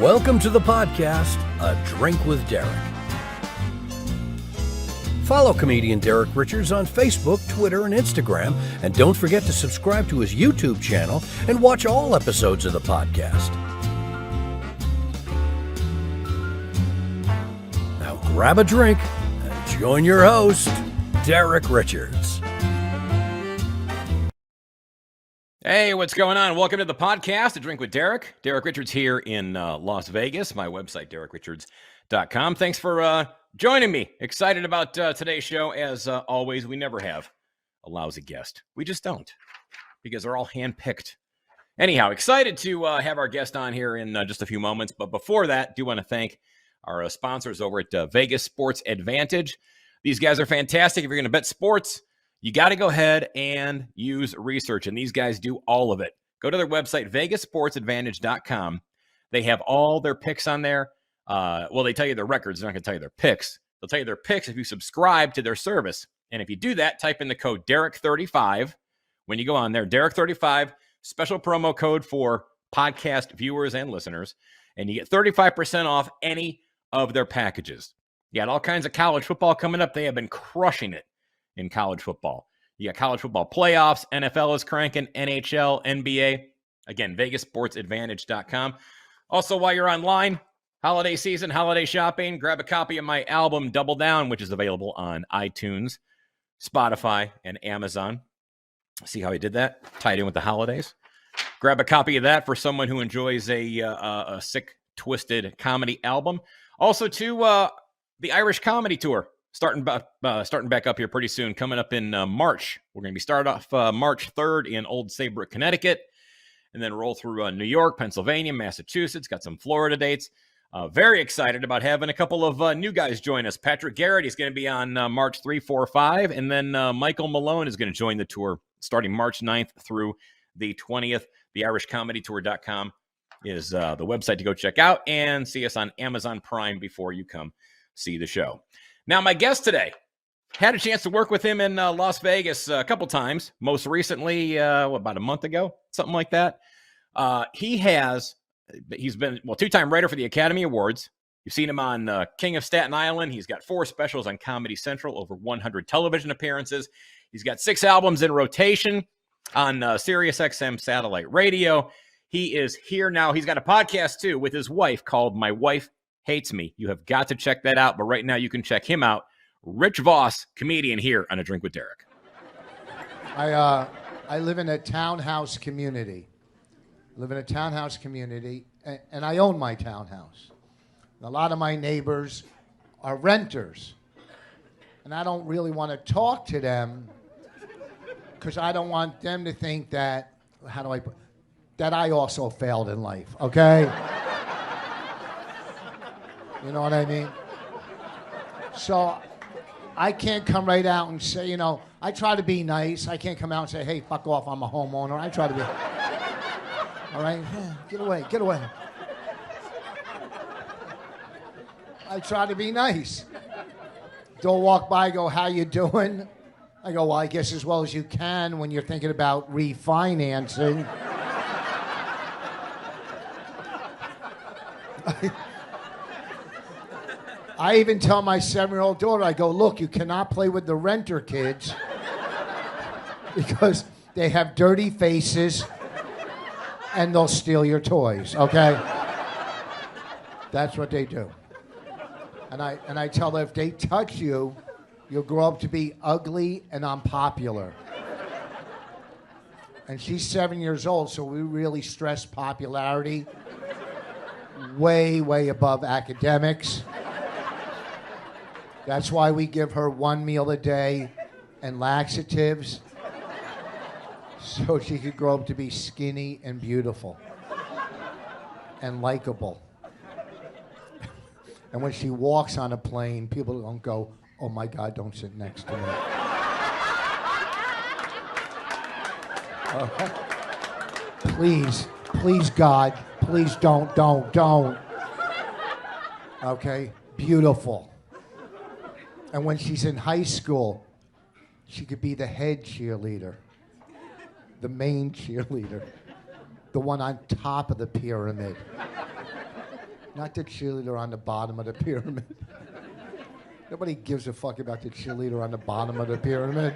Welcome to the podcast, A Drink with Derek. Follow comedian Derek Richards on Facebook, Twitter, and Instagram, and don't forget to subscribe to his YouTube channel and watch all episodes of the podcast. Now grab a drink and join your host, Derek Richards. Hey, what's going on? Welcome to the podcast, A Drink with Derek. Derek Richards here in Las Vegas, my website, derekrichards.com. Thanks for joining me. Excited about today's show. As always, we never have a lousy guest. We just don't, because they're all handpicked. Anyhow, excited to have our guest on here in just a few moments. But before that, do want to thank our sponsors over at Vegas Sports Advantage. These guys are fantastic. If you're going to bet sports, you got to go ahead and use research, and these guys do all of it. Go to their website, vegasportsadvantage.com. They have all their picks on there. Well, they tell you their records. They're not going to tell you their picks. They'll tell you their picks if you subscribe to their service. And if you do that, type in the code Derek35 when you go on there. Derek35, special promo code for podcast viewers and listeners. And you get 35% off any of their packages. You got all kinds of college football coming up. They have been crushing it in college football. You got college football playoffs, NFL is cranking, NHL, NBA. Again, vegasportsadvantage.com. Also, while you're online, holiday season, holiday shopping, grab a copy of my album, Double Down, which is available on iTunes, Spotify, and Amazon. See how I did that? Tied in with the holidays. Grab a copy of that for someone who enjoys a sick, twisted comedy album. Also, to the Irish Comedy Tour. Starting back up here pretty soon, coming up in March. We're going to be started off March 3rd in Old Saybrook, Connecticut, and then roll through New York, Pennsylvania, Massachusetts, got some Florida dates. Very excited about having a couple of new guys join us. Patrick Garrett is going to be on March 3, 4, 5, and then Michael Malone is going to join the tour starting March 9th through the 20th. TheIrishComedyTour.com is the website to go check out, and see us on Amazon Prime before you come see the show. Now, my guest today, had a chance to work with him in Las Vegas a couple times. Most recently, about a month ago, something like that. He's been, two-time writer for the Academy Awards. You've seen him on King of Staten Island. He's got 4 specials on Comedy Central, over 100 television appearances. He's got 6 albums in rotation on Sirius XM satellite radio. He is here now. He's got a podcast, too, with his wife called My Wife Hates Me. You have got to check that out. But right now you can check him out. Rich Vos, comedian here on A Drink with Derek. I live in a townhouse community. And I own my townhouse. A lot of my neighbors are renters. And I don't really want to talk to them because I don't want them to think that, that I also failed in life, okay? You know what I mean? So I can't come right out and say, I try to be nice. I can't come out and say, hey, fuck off, I'm a homeowner. I try to be, all right? Yeah, get away. I try to be nice. Don't walk by, go, how you doing? I go, well, I guess as well as you can when you're thinking about refinancing. I even tell my 7-year-old daughter, I go, look, you cannot play with the renter kids because they have dirty faces and they'll steal your toys, okay? That's what they do. And I tell her, if they touch you, you'll grow up to be ugly and unpopular. And she's 7 years old, so we really stress popularity way, way above academics. That's why we give her 1 meal a day and laxatives so she could grow up to be skinny and beautiful and likable. And when she walks on a plane, people don't go, oh my God, don't sit next to me. Please God, please don't. Okay, beautiful. And when she's in high school, she could be the head cheerleader, the main cheerleader, the one on top of the pyramid. Not the cheerleader on the bottom of the pyramid. Nobody gives a fuck about the cheerleader on the bottom of the pyramid.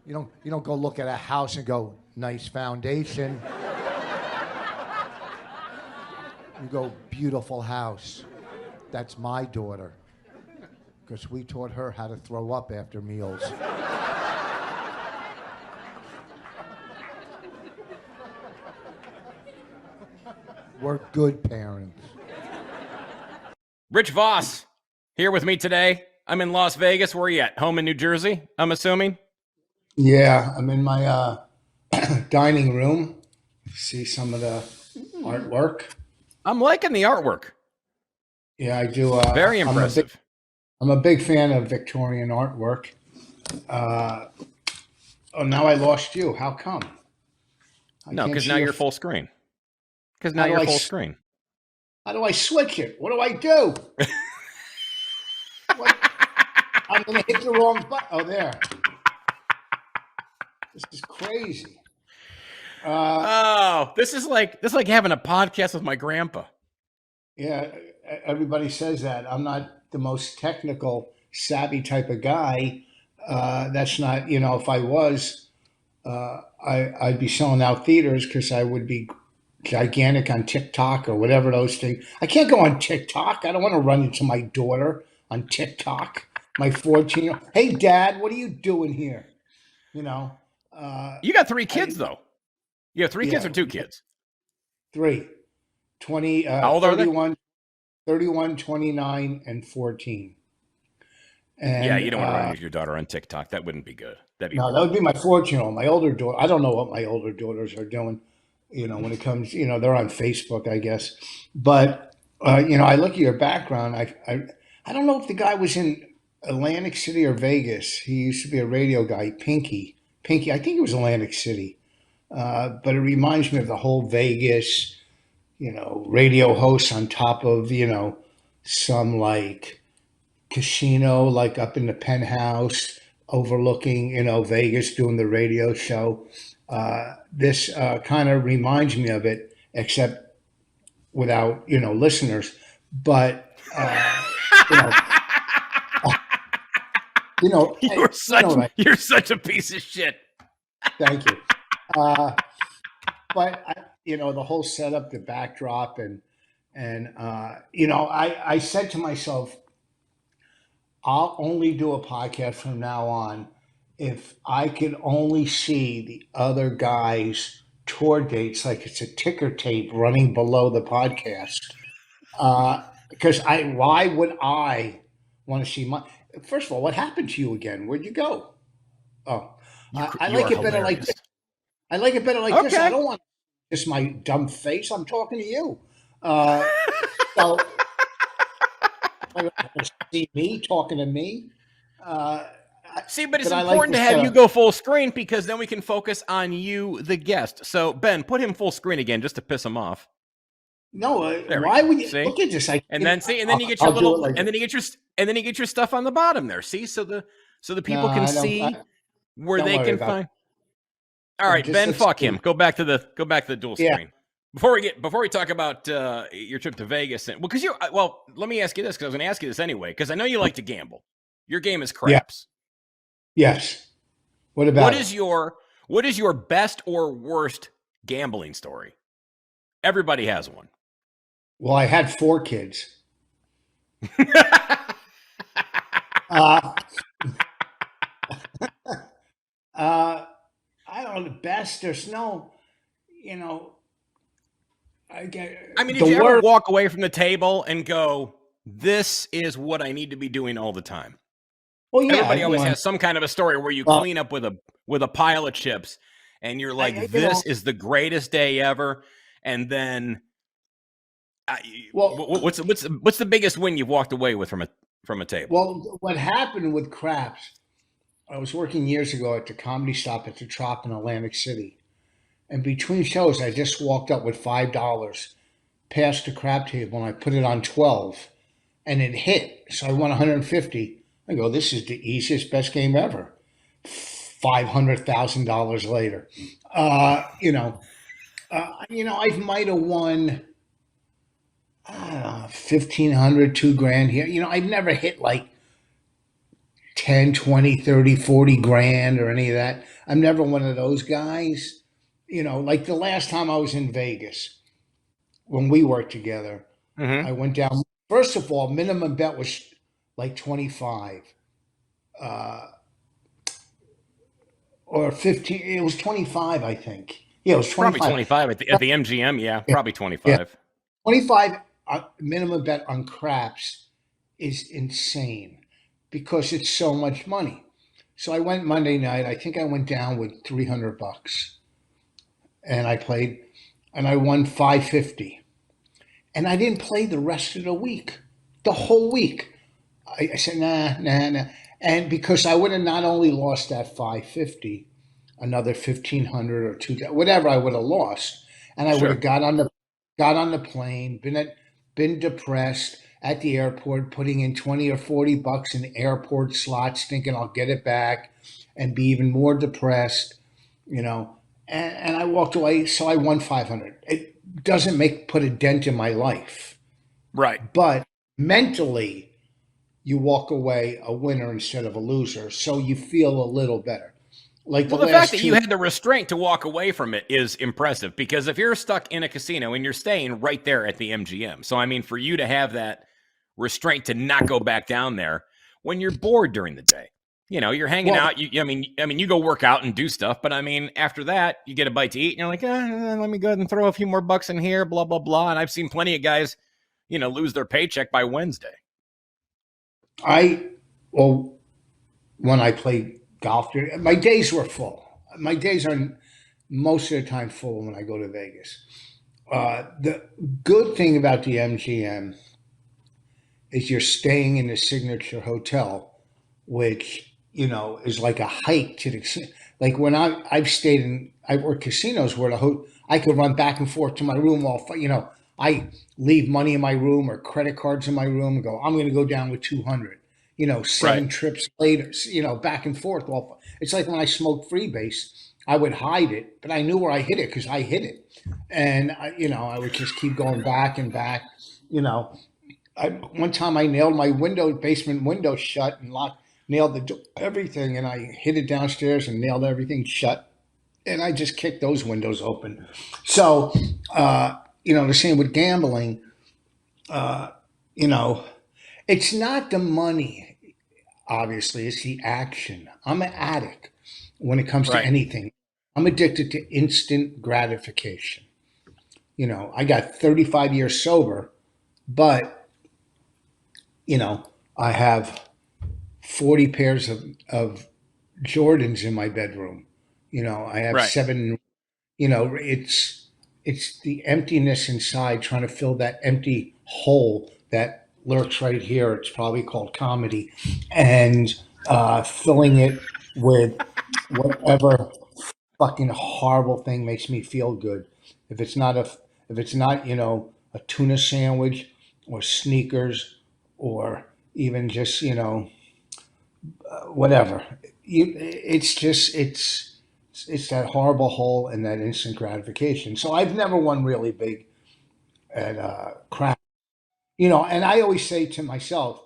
You don't go look at a house and go, nice foundation. You go, beautiful house. That's my daughter. Because we taught her how to throw up after meals. We're good parents. Rich Vos here with me today. I'm in Las Vegas. Where are you at? Home in New Jersey, I'm assuming? Yeah, I'm in my dining room. See some of the artwork. I'm liking the artwork. Yeah, I do. Very impressive. I'm a big fan of Victorian artwork. Oh, now I lost you. How come? No, because now you're full screen. Because now you're full screen. How do I switch it? What do I do? I'm going to hit the wrong button. Oh, there. This is crazy. This is like having a podcast with my grandpa. Yeah, everybody says that. I'm not the most technical, savvy type of guy. That's not, if I was, I'd be selling out theaters because I would be gigantic on TikTok or whatever those things. I can't go on TikTok. I don't want to run into my daughter on TikTok. My 14-year-old. Hey, Dad, what are you doing here? You got 3 kids, though. You have 3 kids or 2 kids? 3. 20, How old 31, are they? 31, 29, and 14. And, yeah, you don't want to run into your daughter on TikTok. That wouldn't be good. That would be my 14-year-old. My older daughter, I don't know what my older daughters are doing, when it comes, they're on Facebook, I guess. But, I look at your background. I don't know if the guy was in Atlantic City or Vegas. He used to be a radio guy, Pinky. I think it was Atlantic City. But it reminds me of the whole Vegas, radio host on top of, some like casino, like up in the penthouse overlooking, Vegas doing the radio show. This kind of reminds me of it, except without, listeners. But, you're such a piece of shit. Thank you. But the whole setup, the backdrop, and I said to myself, I'll only do a podcast from now on if I could only see the other guys' tour dates, like it's a ticker tape running below the podcast. Because why would I want to see first of all, what happened to you again? Where'd you go? Oh, I like it better like this. I like it better like this. I don't want just my dumb face. I'm talking to you. So see me talking to me. But it's important to have you go full screen because then we can focus on you, the guest. So Ben, put him full screen again just to piss him off. No, why would you look at this? And then you get your little, and then you get your stuff on the bottom there. See, so the people can see where they can find. All right, Ben, fuck him. Go back to the dual screen. Before we talk about your trip to Vegas, let me ask you this because I was going to ask you this anyway because I know you like to gamble. Your game is craps. Yeah. Yes. What about what is your best or worst gambling story? Everybody has one. Well, I had 4 kids. I don't know, the best. There's no, did you ever walk away from the table and go, this is what I need to be doing all the time? Well, yeah. Everybody always has some kind of a story where you clean up with a pile of chips and you're like, this is the greatest day ever. And then what's the biggest win you've walked away with from a table? Well, what happened with craps, I was working years ago at the Comedy Stop at the Trop in Atlantic City. And between shows, I just walked up with $5, passed the crap table, and I put it on 12. And it hit. So I won 150. I go, this is the easiest, best game ever. $500,000 later. I might have won, $1,500, $2,000 here. I've never hit like 10, 20, 30, 40 grand or any of that. I'm never one of those guys. Like the last time I was in Vegas when we worked together, Hmm. I went down. First of all, minimum bet was like 25 or 15. It was 25, I think. Yeah, it was Probably 25. 25 at the MGM. Yeah, probably Yeah, 25. 25 minimum bet on craps is insane because it's so much money. So I went Monday night. I think I went down with $300 and I played and I won 550. And I didn't play the rest of the week, the whole week. I said, nah, nah, nah. And because I would have not only lost that 550, another 1,500 or two, whatever I would have lost. And I would have Sure. got on the plane, been depressed at the airport, putting in 20 or $40 in airport slots, thinking I'll get it back and be even more depressed, you know. And I walked away, so I won 500. It doesn't put a dent in my life, Right. but mentally you walk away a winner instead of a loser, so you feel a little better. Like the Well, the fact last that you two, had the restraint to walk away from it is impressive because if you're stuck in a casino and you're staying right there at the MGM, so I mean, for you to have that restraint to not go back down there when you're bored during the day, you're hanging well, out. I mean, you go work out and do stuff, but I mean, after that, you get a bite to eat, and you're like, let me go ahead and throw a few more bucks in here, blah blah blah. And I've seen plenty of guys, lose their paycheck by Wednesday. I well when I played golf, my days were full. My days are most of the time full when I go to Vegas. The good thing about the MGM is you're staying in the signature hotel, which is like a hike to the. Like when I've worked casinos where I could run back and forth to my room while I leave money in my room or credit cards in my room and go, I'm going to go down with 200. Right. 7 trips later, back and forth. Well, it's like when I smoked freebase, I would hide it, but I knew where I hid it because I hid it, and I would just keep going back and back. You know, one time I nailed my basement window shut and nailed everything, and I hid it downstairs and nailed everything shut, and I just kicked those windows open. So, the same with gambling. Uh, you know, it's not the money, obviously, it's the action. I'm an addict when it comes to Right. anything. I'm addicted to instant gratification. I got 35 years sober, but, I have 40 pairs of Jordans in my bedroom. I have Right. seven, it's the emptiness inside trying to fill that empty hole that lurks right here. It's probably called comedy, and filling it with whatever fucking horrible thing makes me feel good. If it's not a tuna sandwich or sneakers or even just whatever. It's that horrible hole and that instant gratification. So I've never won really big at crap. And I always say to myself,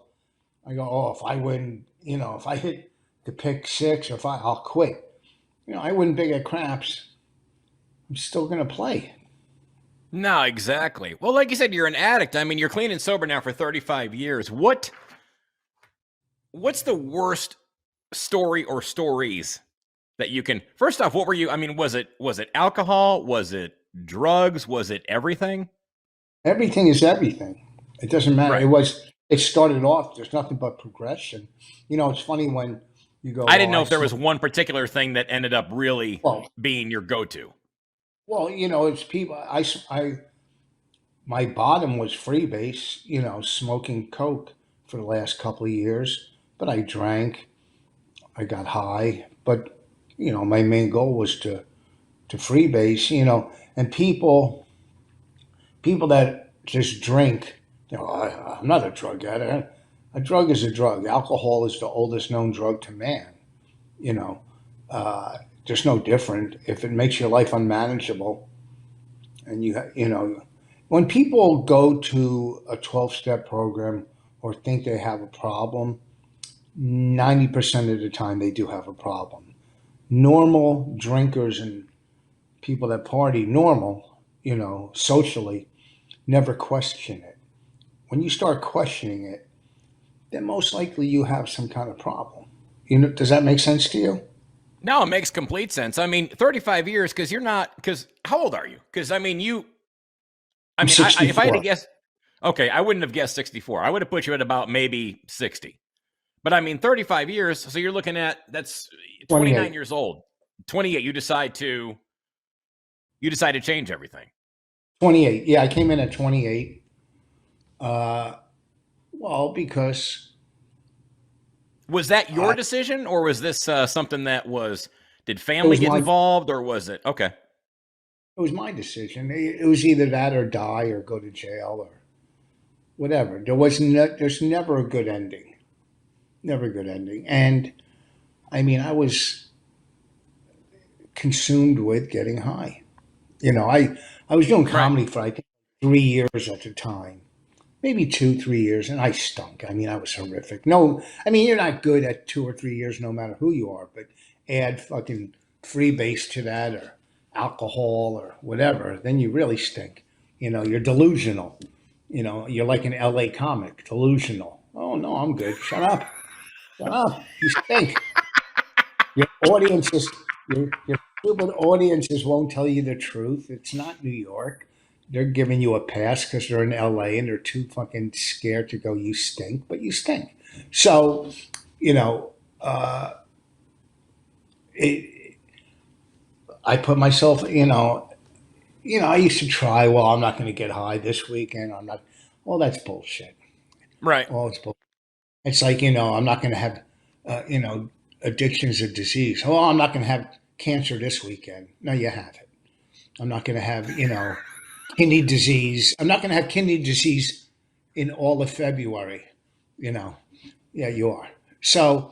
I go, oh, if I win, if I hit the pick six, or I'll quit. I win big at craps. I'm still gonna play. No, exactly. Well, like you said, you're an addict. I mean, you're clean and sober now for 35 years. What's the worst story or stories that you can? First off, what were you? I mean, was it alcohol? Was it drugs? Was it everything? Everything is everything. It doesn't matter. Right. It started off. There's nothing but progression. It's funny when you go, I well, didn't know I if there smoke. was one particular thing that ended up really Well, being your go-to. it's people. My bottom was freebase. Smoking coke for the last couple of years, but I drank. I got high, but my main goal was to freebase. And people that just drink. I'm not a drug addict. A drug is a drug. Alcohol is the oldest known drug to man. You know, just no different. If it makes your life unmanageable, and you know, when people go to a 12-step program or think they have a problem, 90% of the time they do have a problem. Normal drinkers and people that party normal, socially, never question it. When you start questioning it, then most likely you have some kind of problem. Does that make sense to you? No, it makes complete sense. I mean, 35 years, because you're not, because how old are you? Because I mean, I'm if I had to 64. guess, okay, I wouldn't have guessed 64. I would have put you at about maybe 60. But I mean, 35 years, so you're looking at, that's 29 28. years old. 28, you decide to change everything. 28. Yeah, I came in at 28. Well, because Was that your I, decision, or was this something that did it family was get my involved, or was it, okay. it was my decision. It was either that or die or go to jail or whatever. There's never a good ending. Never a good ending. And I mean, I was consumed with getting high. I was doing Right. comedy for I think 3 years at the time, maybe 2, 3 years, and I stunk. I mean, I was horrific. No, I mean, you're not good at 2 or 3 years, no matter who you are. But add fucking freebase to that, or alcohol, or whatever, then you really stink. You're delusional. You're like an LA comic, delusional. Oh no, I'm good. Shut up. Shut up. You stink. Your audiences, your stupid audiences won't tell you the truth. It's not New York. They're giving you a pass because they're in LA and they're too fucking scared to go. You stink, but you stink. So, you know, uh, it, I put myself, I used to try. Well, I'm not going to get high this weekend. I'm not. Well, that's bullshit. Right. Well, it's bullshit. It's like, I'm not going to have, addiction's a disease. Oh, I'm not going to have cancer this weekend. No, you have it. I'm not going to have, kidney disease. I'm not going to have kidney disease in all of February. You know, yeah, you are. So,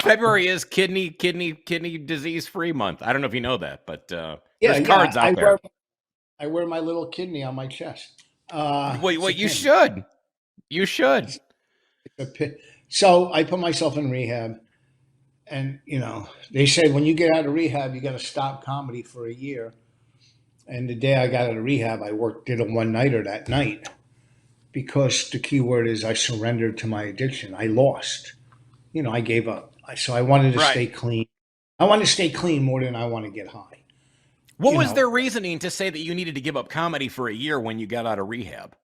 February is kidney disease free month. I don't know if you know that, but yeah, there's cards out there. I wear my little kidney on my chest. Well, It's a you pin. should. You should. It's a pin. So I put myself in rehab, and they said when you get out of rehab, you got to stop comedy for a year. And the day I got out of rehab, did a one nighter that night because the key word is I surrendered to my addiction. I lost. I gave up. So I wanted to Right. stay clean. I wanted to stay clean more than I want to get high. What You was know, their reasoning to say that you needed to give up comedy for a year when you got out of rehab?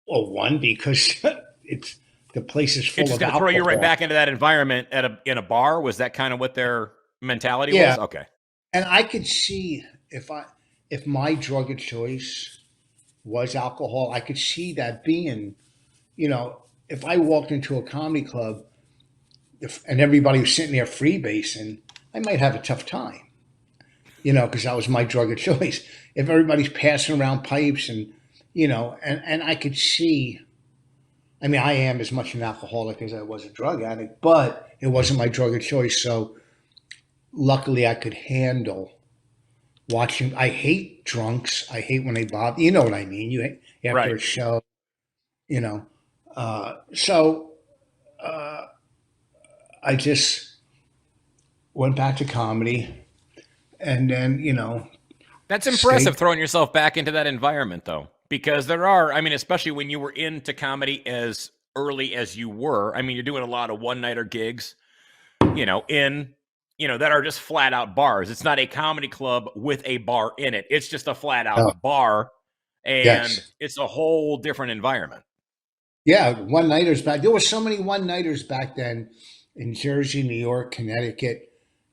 well, one because it's the place is It's full just of going to throw you right alcohol. back into that environment in a bar. Was that kind of what their mentality Yeah, was? Okay. and I could see if my drug of choice was alcohol, I could see that being, if I walked into a comedy club and everybody was sitting there freebasing, I might have a tough time, because that was my drug of choice. If everybody's passing around pipes and I could see, I mean, I am as much an alcoholic as I was a drug addict, but it wasn't my drug of choice. So luckily I could handle watching. I hate drunks. I hate when they bother. You know what I mean? After Right. a show, you know. So I just went back to comedy, and then That's stayed. impressive throwing yourself back into that environment, though, because there are, I mean, especially when you were into comedy as early as you were. I mean, you're doing a lot of one nighter gigs, that are just flat out bars. It's not a comedy club with a bar in it. It's just a flat Oh, out bar, and yes, it's a whole different environment. yeah, one nighters back. There were so many one nighters back then in Jersey, New York, Connecticut.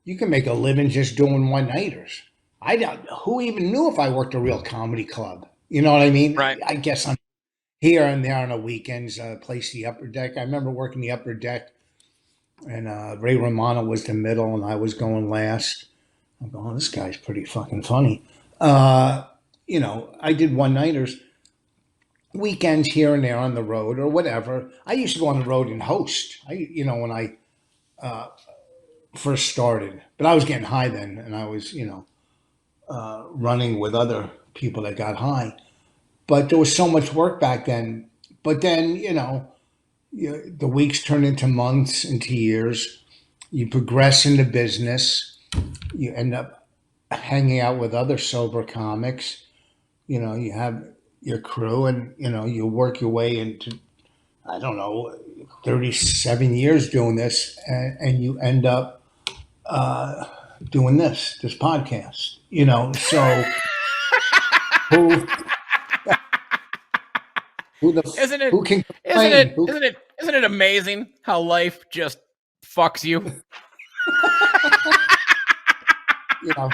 You can make a living just doing one nighters. I don't. Who even knew if I worked a real comedy club? You know what I mean? Right. I guess I'm here and there on the weekends. Place the upper deck. I remember working the upper deck, and Ray Romano was the middle, and I was going last. I'm going, oh, this guy's pretty fucking funny. I did one nighters, weekends here and there on the road or whatever. I used to go on the road and host. When I first started, but I was getting high then, and I was, running with other people that got high. but there was so much work back then. But then, the weeks turn into months, into years. You progress in the business. You end up hanging out with other sober comics. You have your crew, and you work your way into, I don't know, 37 years doing this, and you end up doing this podcast. So who who the Isn't it? who can Isn't complain? it? Isn't it? Isn't it amazing how life just fucks you? You know,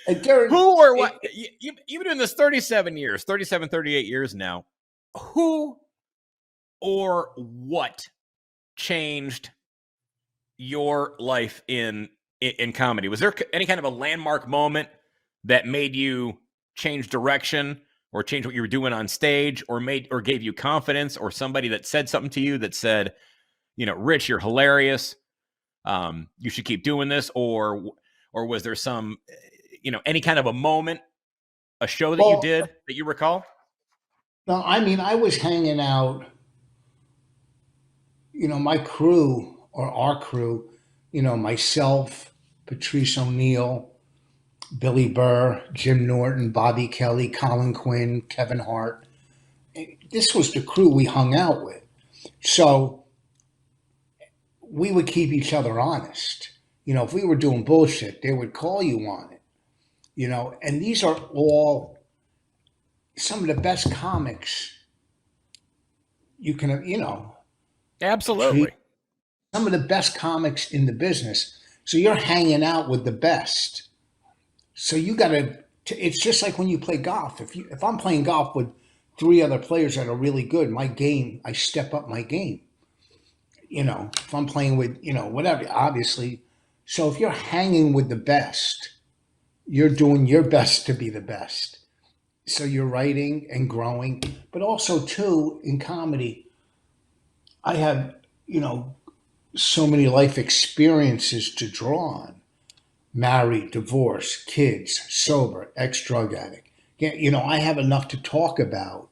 and Derek, Who or what? You've been doing this 37 years, 37, 38 years now. Who or what changed your life in comedy? Was there any kind of a landmark moment that made you change direction or change what you were doing on stage, or gave you confidence, or somebody that said something to you that said, Rich, you're hilarious. You should keep doing this, or was there some, any kind of a moment, a show that you did that you recall? No, I mean, I was hanging out, my crew, or our crew, myself, Patrice O'Neill, Billy Burr, Jim Norton, Bobby Kelly, Colin Quinn, Kevin Hart. This was the crew we hung out with. So we would keep each other honest. If we were doing bullshit, they would call you on it. And these are all some of the best comics you can, Absolutely. some of the best comics in the business. So you're hanging out with the best. So you got to, it's just like when you play golf. If I'm playing golf with three other players that are really good, I step up my game. If I'm playing with, whatever, obviously. So if you're hanging with the best, you're doing your best to be the best. So you're writing and growing, but also too in comedy, I have, so many life experiences to draw on. Married, divorced, kids, sober, ex-drug addict. I have enough to talk about.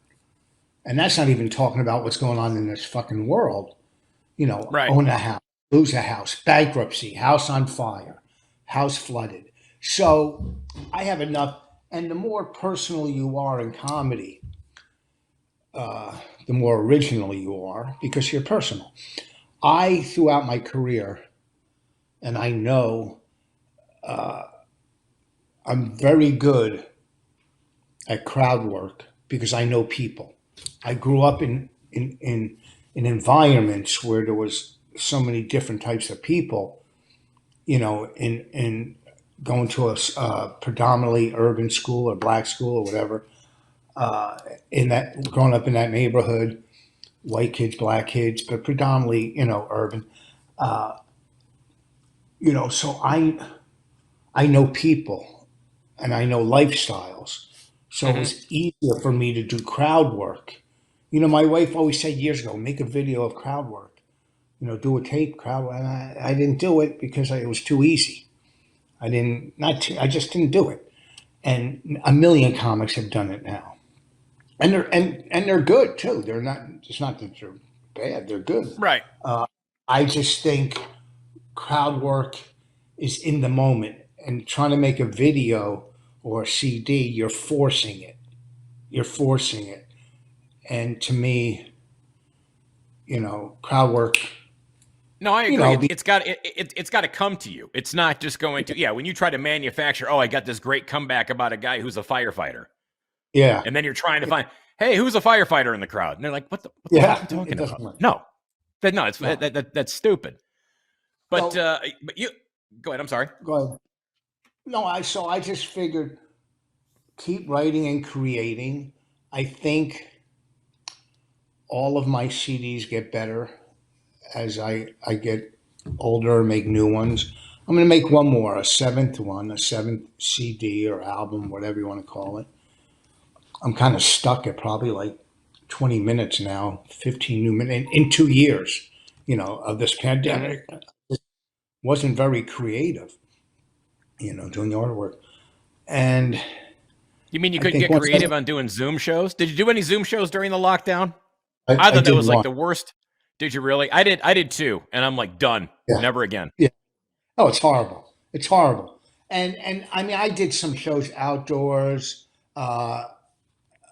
And that's not even talking about what's going on in this fucking world. Right. Own a house, lose a house, bankruptcy, house on fire, house flooded. So I have enough. And the more personal you are in comedy, the more original you are because you're personal. Throughout my career, and I know I'm very good at crowd work because I know people. I grew up in environments where there was so many different types of people, in going to a predominantly urban school or black school or whatever, growing up in that neighborhood, white kids, black kids, but predominantly, urban. So I know people and I know lifestyles. So it was easier for me to do crowd work. My wife always said years ago, make a video of crowd work. Do a tape crowd work. And I didn't do it because it was too easy. I just didn't do it. And a million comics have done it now. And they're good too. They're not, it's not that they're bad, they're good. Right. I just think crowd work is in the moment, and trying to make a video or a CD, you're forcing it. And to me, crowd work. No, I agree. It's got to come to you. It's not just going to. Yeah, when you try to manufacture, I got this great comeback about a guy who's a firefighter. Yeah. And then you're trying to find, hey, who's a firefighter in the crowd? And they're like, what the fuck are you talking about? Work. No, that's stupid. But but you go ahead. I'm sorry. Go ahead. No, I just figured keep writing and creating. I think all of my CDs get better as I get older, make new ones. I'm going to make one more, a seventh CD or album, whatever you want to call it. I'm kind of stuck at probably like 20 minutes now, 15 new minutes in 2 years, of this pandemic. Wasn't very creative, doing the artwork. And You mean you I couldn't think get creative on doing Zoom shows? Did you do any Zoom shows during the lockdown? I thought that did was like one. the worst. Did you really? I did too, and I'm like done. Yeah. Never again. Yeah. Oh, it's horrible. It's horrible. And I mean, I did some shows outdoors. Uh,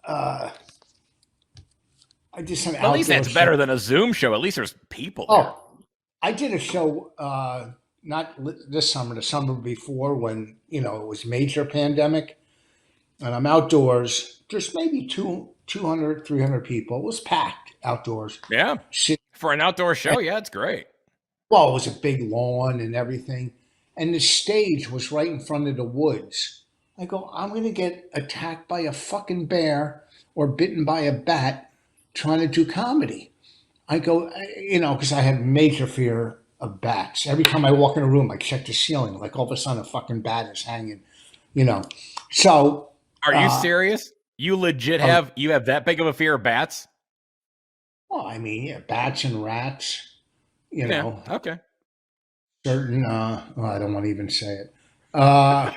uh, I did some At least outdoor that's shows. better than a Zoom show. At least there's people there. Oh, I did a show this summer, the summer before when it was major pandemic, and I'm outdoors. Just maybe 200, 300 people. It was packed outdoors. Yeah. For an outdoor show, yeah, it's great. Well, it was a big lawn and everything, and the stage was right in front of the woods. I go, I'm gonna get attacked by a fucking bear or bitten by a bat trying to do comedy. I go, because I have major fear of bats. Every time I walk in a room, I check the ceiling. Like all of a sudden, a fucking bat is hanging. So. Are you serious? You legit have that big of a fear of bats? Well, I mean, yeah, bats and rats. Yeah. Okay. Certain. I don't want to even say it. I'll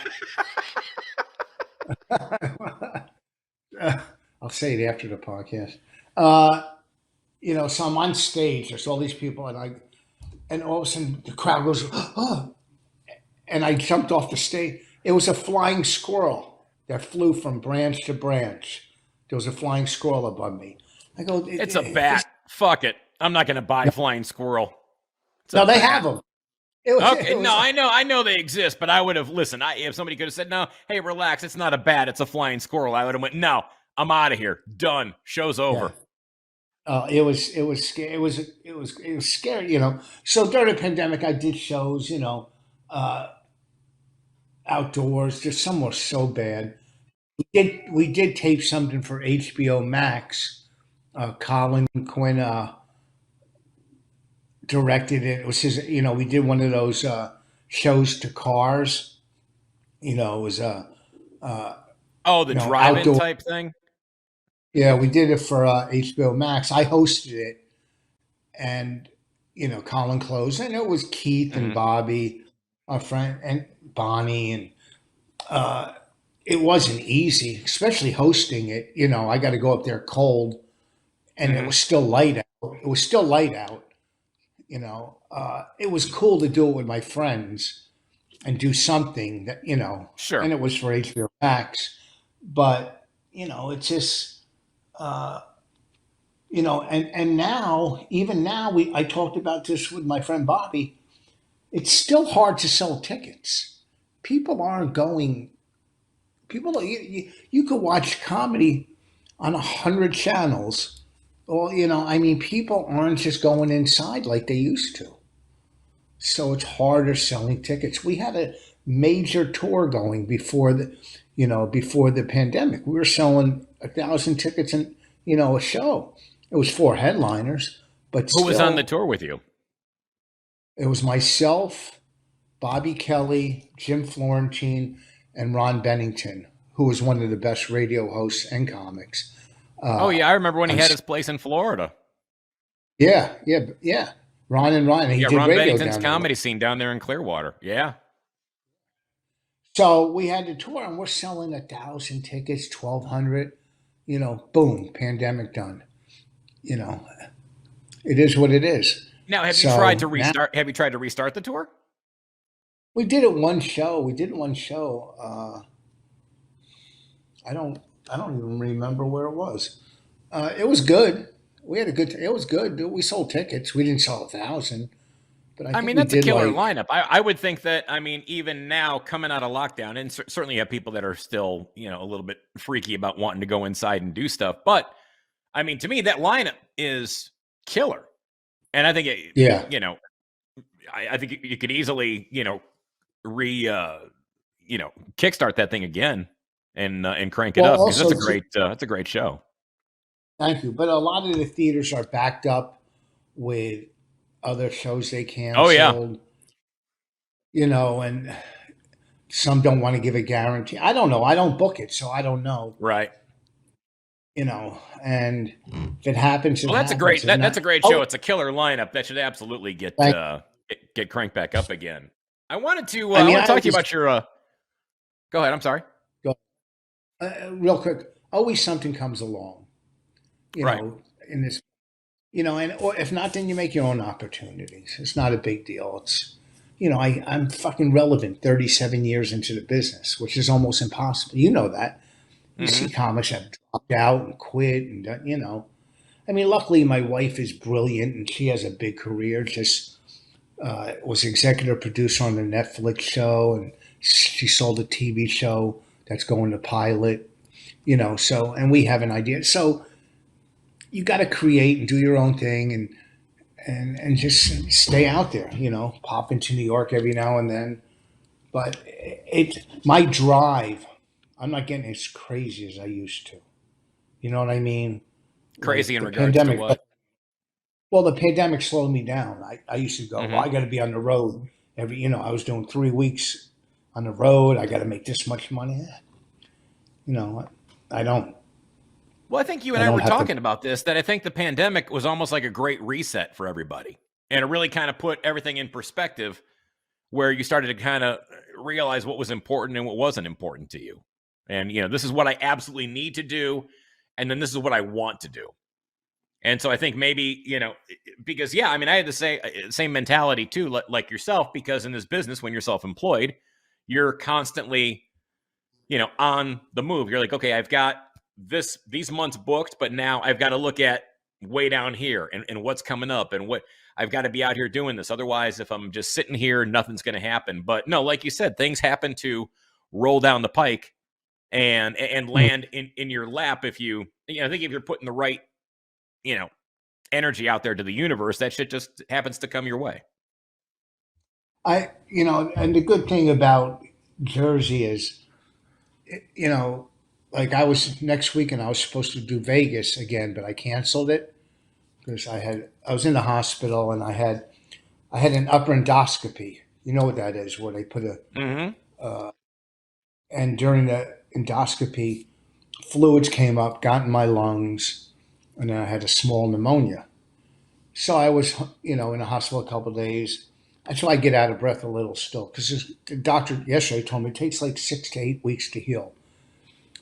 say it after the podcast. So I'm on stage. There's all these people, and all of a sudden the crowd goes, oh, and I jumped off the stage. It was a flying squirrel that flew from branch to branch. There was a flying squirrel above me. I go, it's a bat. Fuck it. I'm not going to buy a flying squirrel. No, they have them. I know they exist, but I would have listened. If somebody could have said, "No, hey, relax, it's not a bat, it's a flying squirrel," I would have went, "No, I'm out of here. Done. Show's over." Yeah. It was scary. It was scary. So during the pandemic, I did shows. Outdoors. Just some were so bad. We did tape something for HBO Max. Colin Quinn directed it. It was his. We did one of those shows to cars. It was the drive-in outdoor type thing. Yeah, we did it for HBO Max. I hosted it, and Colin closed, and it was Keith and Bobby, our friend, and Bonnie, and it wasn't easy, especially hosting it. I got to go up there cold, and it was still light out. It was still light out. It was cool to do it with my friends and do something that Sure. And it was for HBO Max, but it's just. And now, even now, I talked about this with my friend Bobby. It's still hard to sell tickets. People aren't going. You could watch comedy on 100 channels. Well, people aren't just going inside like they used to. So it's harder selling tickets. We had a major tour going before the pandemic. We were selling 1,000 tickets in, a show. It was 4 headliners, but who was on the tour with you? It was myself, Bobby Kelly, Jim Florentine, and Ron Bennington, who was one of the best radio hosts and comics. I remember when he had his place in Florida. Yeah. Ron and Ron. He did Ron radio Bennington's down there. comedy scene down there in Clearwater. Yeah. So we had the tour, and we're selling 1,000 tickets, 1,200. Boom, pandemic done. It is what it is. Now, have you tried to restart? Have you tried to restart the tour? We did it one show. I don't even remember where it was. It was good. We had it was good. We sold tickets. We didn't sell 1,000. But I mean, that's a killer lineup. I would think that, even now coming out of lockdown, and certainly you have people that are still, a little bit freaky about wanting to go inside and do stuff. But to me, that lineup is killer. And I think, I think you could easily, kickstart that thing again and crank it up, because that's a great show. Thank you. But a lot of the theaters are backed up with other shows they canceled. Oh yeah. And some don't want to give a guarantee. I don't know. I don't book it, so I don't know. Right. And if it happens, well, that's a great show. It's a killer lineup that should absolutely get cranked back up again. I wanted to talk to you about your. Go ahead. I'm sorry. real quick, always something comes along, Right. in this, and or if not, then you make your own opportunities. It's not a big deal. It's, I'm fucking relevant 37 years into the business, which is almost impossible. You know that. You see Hmm. comics have dropped out and quit, and I mean, luckily my wife is brilliant and she has a big career. Just was executive producer on the Netflix show, and she sold a TV show that's going to pilot. So, and we have an idea. So you got to create and do your own thing, and just stay out there. Pop into New York every now and then. But my drive. I'm not getting as crazy as I used to. You know what I mean? Crazy Like in the regards to pandemic. what? Well, the pandemic slowed me down. I used to go, well, Hmm. I got to be on the road I was doing 3 weeks on the road. I got to make this much money. You know, I don't, Well, I think you and I I don't were have to. talking about this, that I think the pandemic was almost like a great reset for everybody. And it really kind of put everything in perspective where you started to kind of realize what was important and what wasn't important to you. And, this is what I absolutely need to do. And then this is what I want to do. And so I think maybe, because, yeah, I mean, I had the same mentality too, like yourself, because in this business, when you're self-employed, you're constantly, on the move. You're like, okay, I've got these months booked, but now I've got to look at way down here and what's coming up and what I've got to be out here doing this. Otherwise, if I'm just sitting here, nothing's going to happen. But no, like you said, things happen to roll down the pike and land in your lap if I think if you're putting the right, you know, energy out there to the universe, that shit just happens to come your way. And the good thing about Jersey is, you know, like I was next week and I was supposed to do Vegas again, but I canceled it because I was in the hospital and I had an upper endoscopy. You know what that is, where they put Mm-hmm. and during the endoscopy, fluids came up, got in my lungs, and then I had a small pneumonia. So I was, in the hospital a couple of days until I get out of breath a little still, because the doctor yesterday told me it takes like 6 to 8 weeks to heal.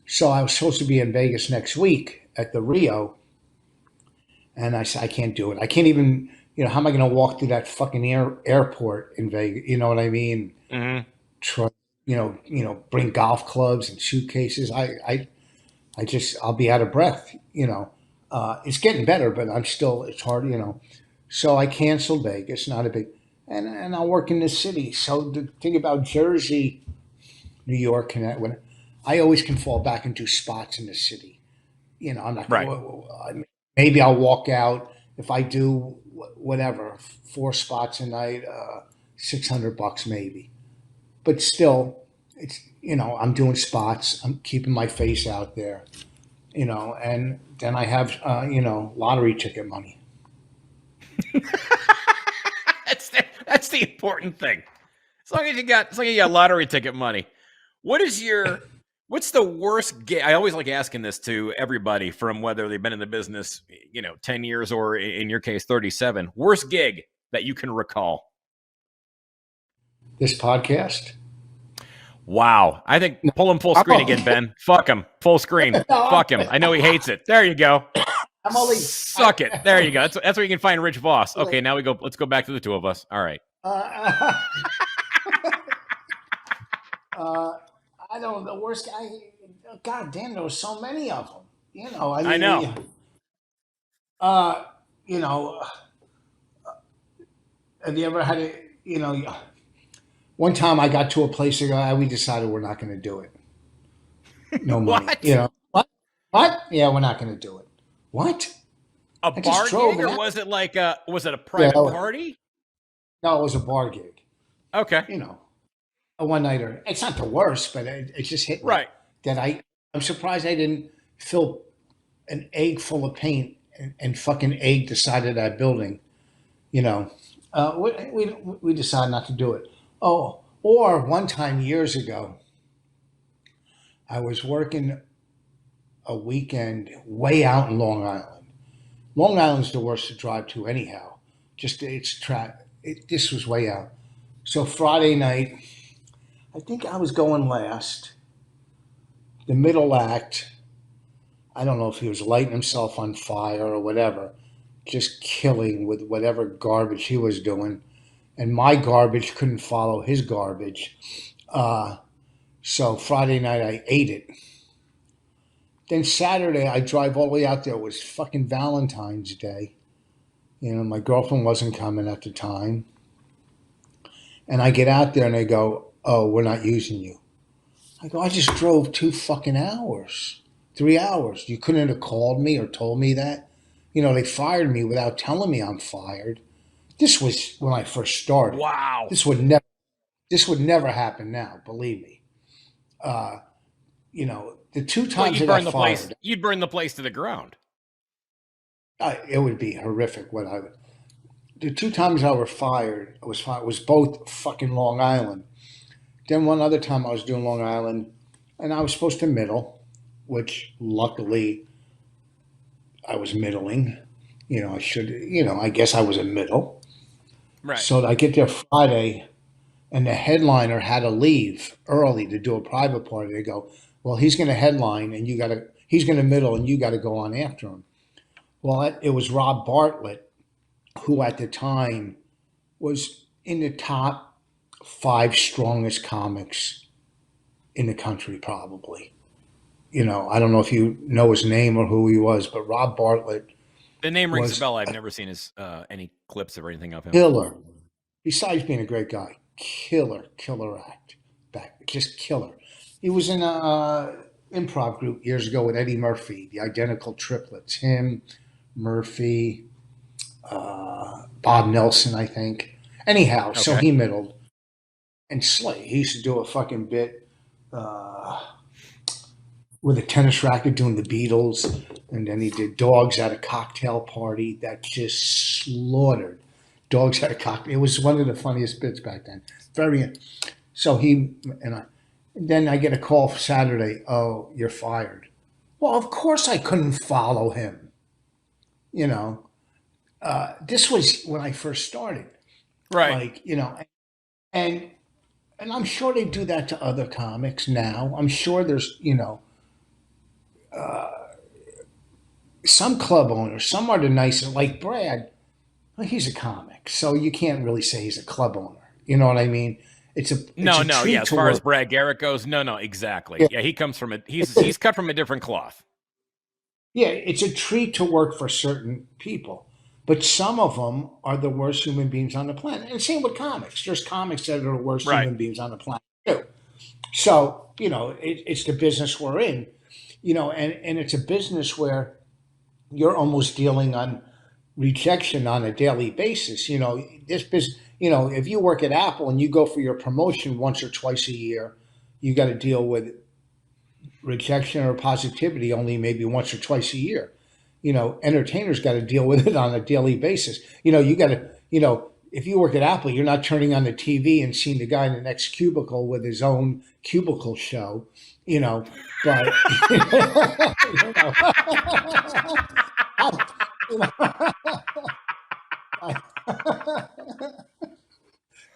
So I was supposed to be in Vegas next week at the Rio, and I said I can't do it. I can't even, how am I going to walk through that fucking airport in Vegas? You know what I mean? Mm-hmm. Try, bring golf clubs and suitcases. I'll be out of breath. It's getting better, but it's hard. So I canceled Vegas, not a big, and I'll work in the city. So the thing about Jersey, New York, and that, when I always can fall back and do spots in the city. I'm not Right. maybe I'll walk out if I do whatever 4 spots a night, $600 maybe. But still, it's I'm doing spots. I'm keeping my face out there. And then I have lottery ticket money. That's the important thing. As long as you got lottery ticket money. What's the worst gig? I always like asking this to everybody, from whether they've been in the business, 10 years or in your case 37. Worst gig that you can recall. This podcast. Wow. I think pull him full screen again, Ben. Fuck him. Full screen. No, Fuck him. I know he hates it. There you go. I'm only Suck it. There you go. That's where you can find Rich Vos. Okay, now let's go back to the two of us. All right. uh, uh, I don't know. Worst guy. God damn, there was so many of them. I I mean, know. uh, you know, have you ever had a, one time I got to a place where we decided we're not going to do it. No money. What? What? What? Yeah, we're not going to do it. What? A I just bar drove gig, an or hour. was it a Yeah, private party? no, it was a bar gig. Okay. A one nighter. It's not the worst, but it just hit me Right. that I'm surprised I didn't fill an egg full of paint and fucking egg the side of that building. You know, we decided not to do it. Oh, or one time years ago, I was working a weekend way out in Long Island. Long Island's the worst to drive to anyhow. Just this was way out. So Friday night, I think I was going last, the middle act, I don't know if he was lighting himself on fire or whatever, just killing with whatever garbage he was doing. And my garbage couldn't follow his garbage. So Friday night I ate it. Then Saturday I drive all the way out there. It was fucking Valentine's Day. You know, my girlfriend wasn't coming at the time. And I get out there and they go, "Oh, we're not using you." I go, "I just drove 2 fucking hours, 3 hours. You couldn't have called me or told me that." You know, they fired me without telling me I'm fired. This was when I first started. Wow. This would never happen now, believe me. You know, the two Well, times I got fired, you'd burn the place to the ground. it would be horrific. The 2 times I was fired was both fucking Long Island. Then one other time I was doing Long Island, and I was supposed to middle, which luckily I was middling. You know, I guess I was a middle. Right. So I get there Friday, and the headliner had to leave early to do a private party. They go, "Well, he's going to headline, and he's going to middle, and you got to go on after him." Well, it was Rob Bartlett, who at the time was in the top 5 strongest comics in the country, probably. You know, I don't know if you know his name or who he was, but Rob Bartlett. The name rings a bell. I've never seen any clips or anything of him. Killer. Besides being a great guy, killer act. Just killer. He was in a improv group years ago with Eddie Murphy, the identical triplets. Him, Murphy, Bob Nelson, I think. Anyhow, okay. So he middled. And Slay, he used to do a fucking bit with a tennis racket doing the Beatles. And then he did Dogs at a Cocktail Party that just slaughtered. Dogs at a Cocktail. It was one of the funniest bits back then. So then I get a call for Saturday. "Oh, you're fired." Well, of course I couldn't follow him. You know, this was when I first started. Right. Like, you know, and I'm sure they do that to other comics now. I'm sure there's, you know, some club owners, some are the nicest, like Brad. Well, he's a comic, so you can't really say he's a club owner. You know what I mean? It's a treat as far as Brad Garrett goes, no, exactly. Yeah, he comes from he's cut from a different cloth. Yeah, it's a treat to work for certain people, but some of them are the worst human beings on the planet. And same with comics. There's comics that are the worst human beings on the planet too. So, you know, it's the business we're in, you know, and it's a business where you're almost dealing on rejection on a daily basis. You know, this business, you know, if you work at Apple and you go for your promotion once or twice a year, you got to deal with rejection or positivity only maybe once or twice a year. You know, entertainers got to deal with it on a daily basis. You know, you got to, you know, if you work at Apple, you're not turning on the TV and seeing the guy in the next cubicle with his own cubicle show, you know, but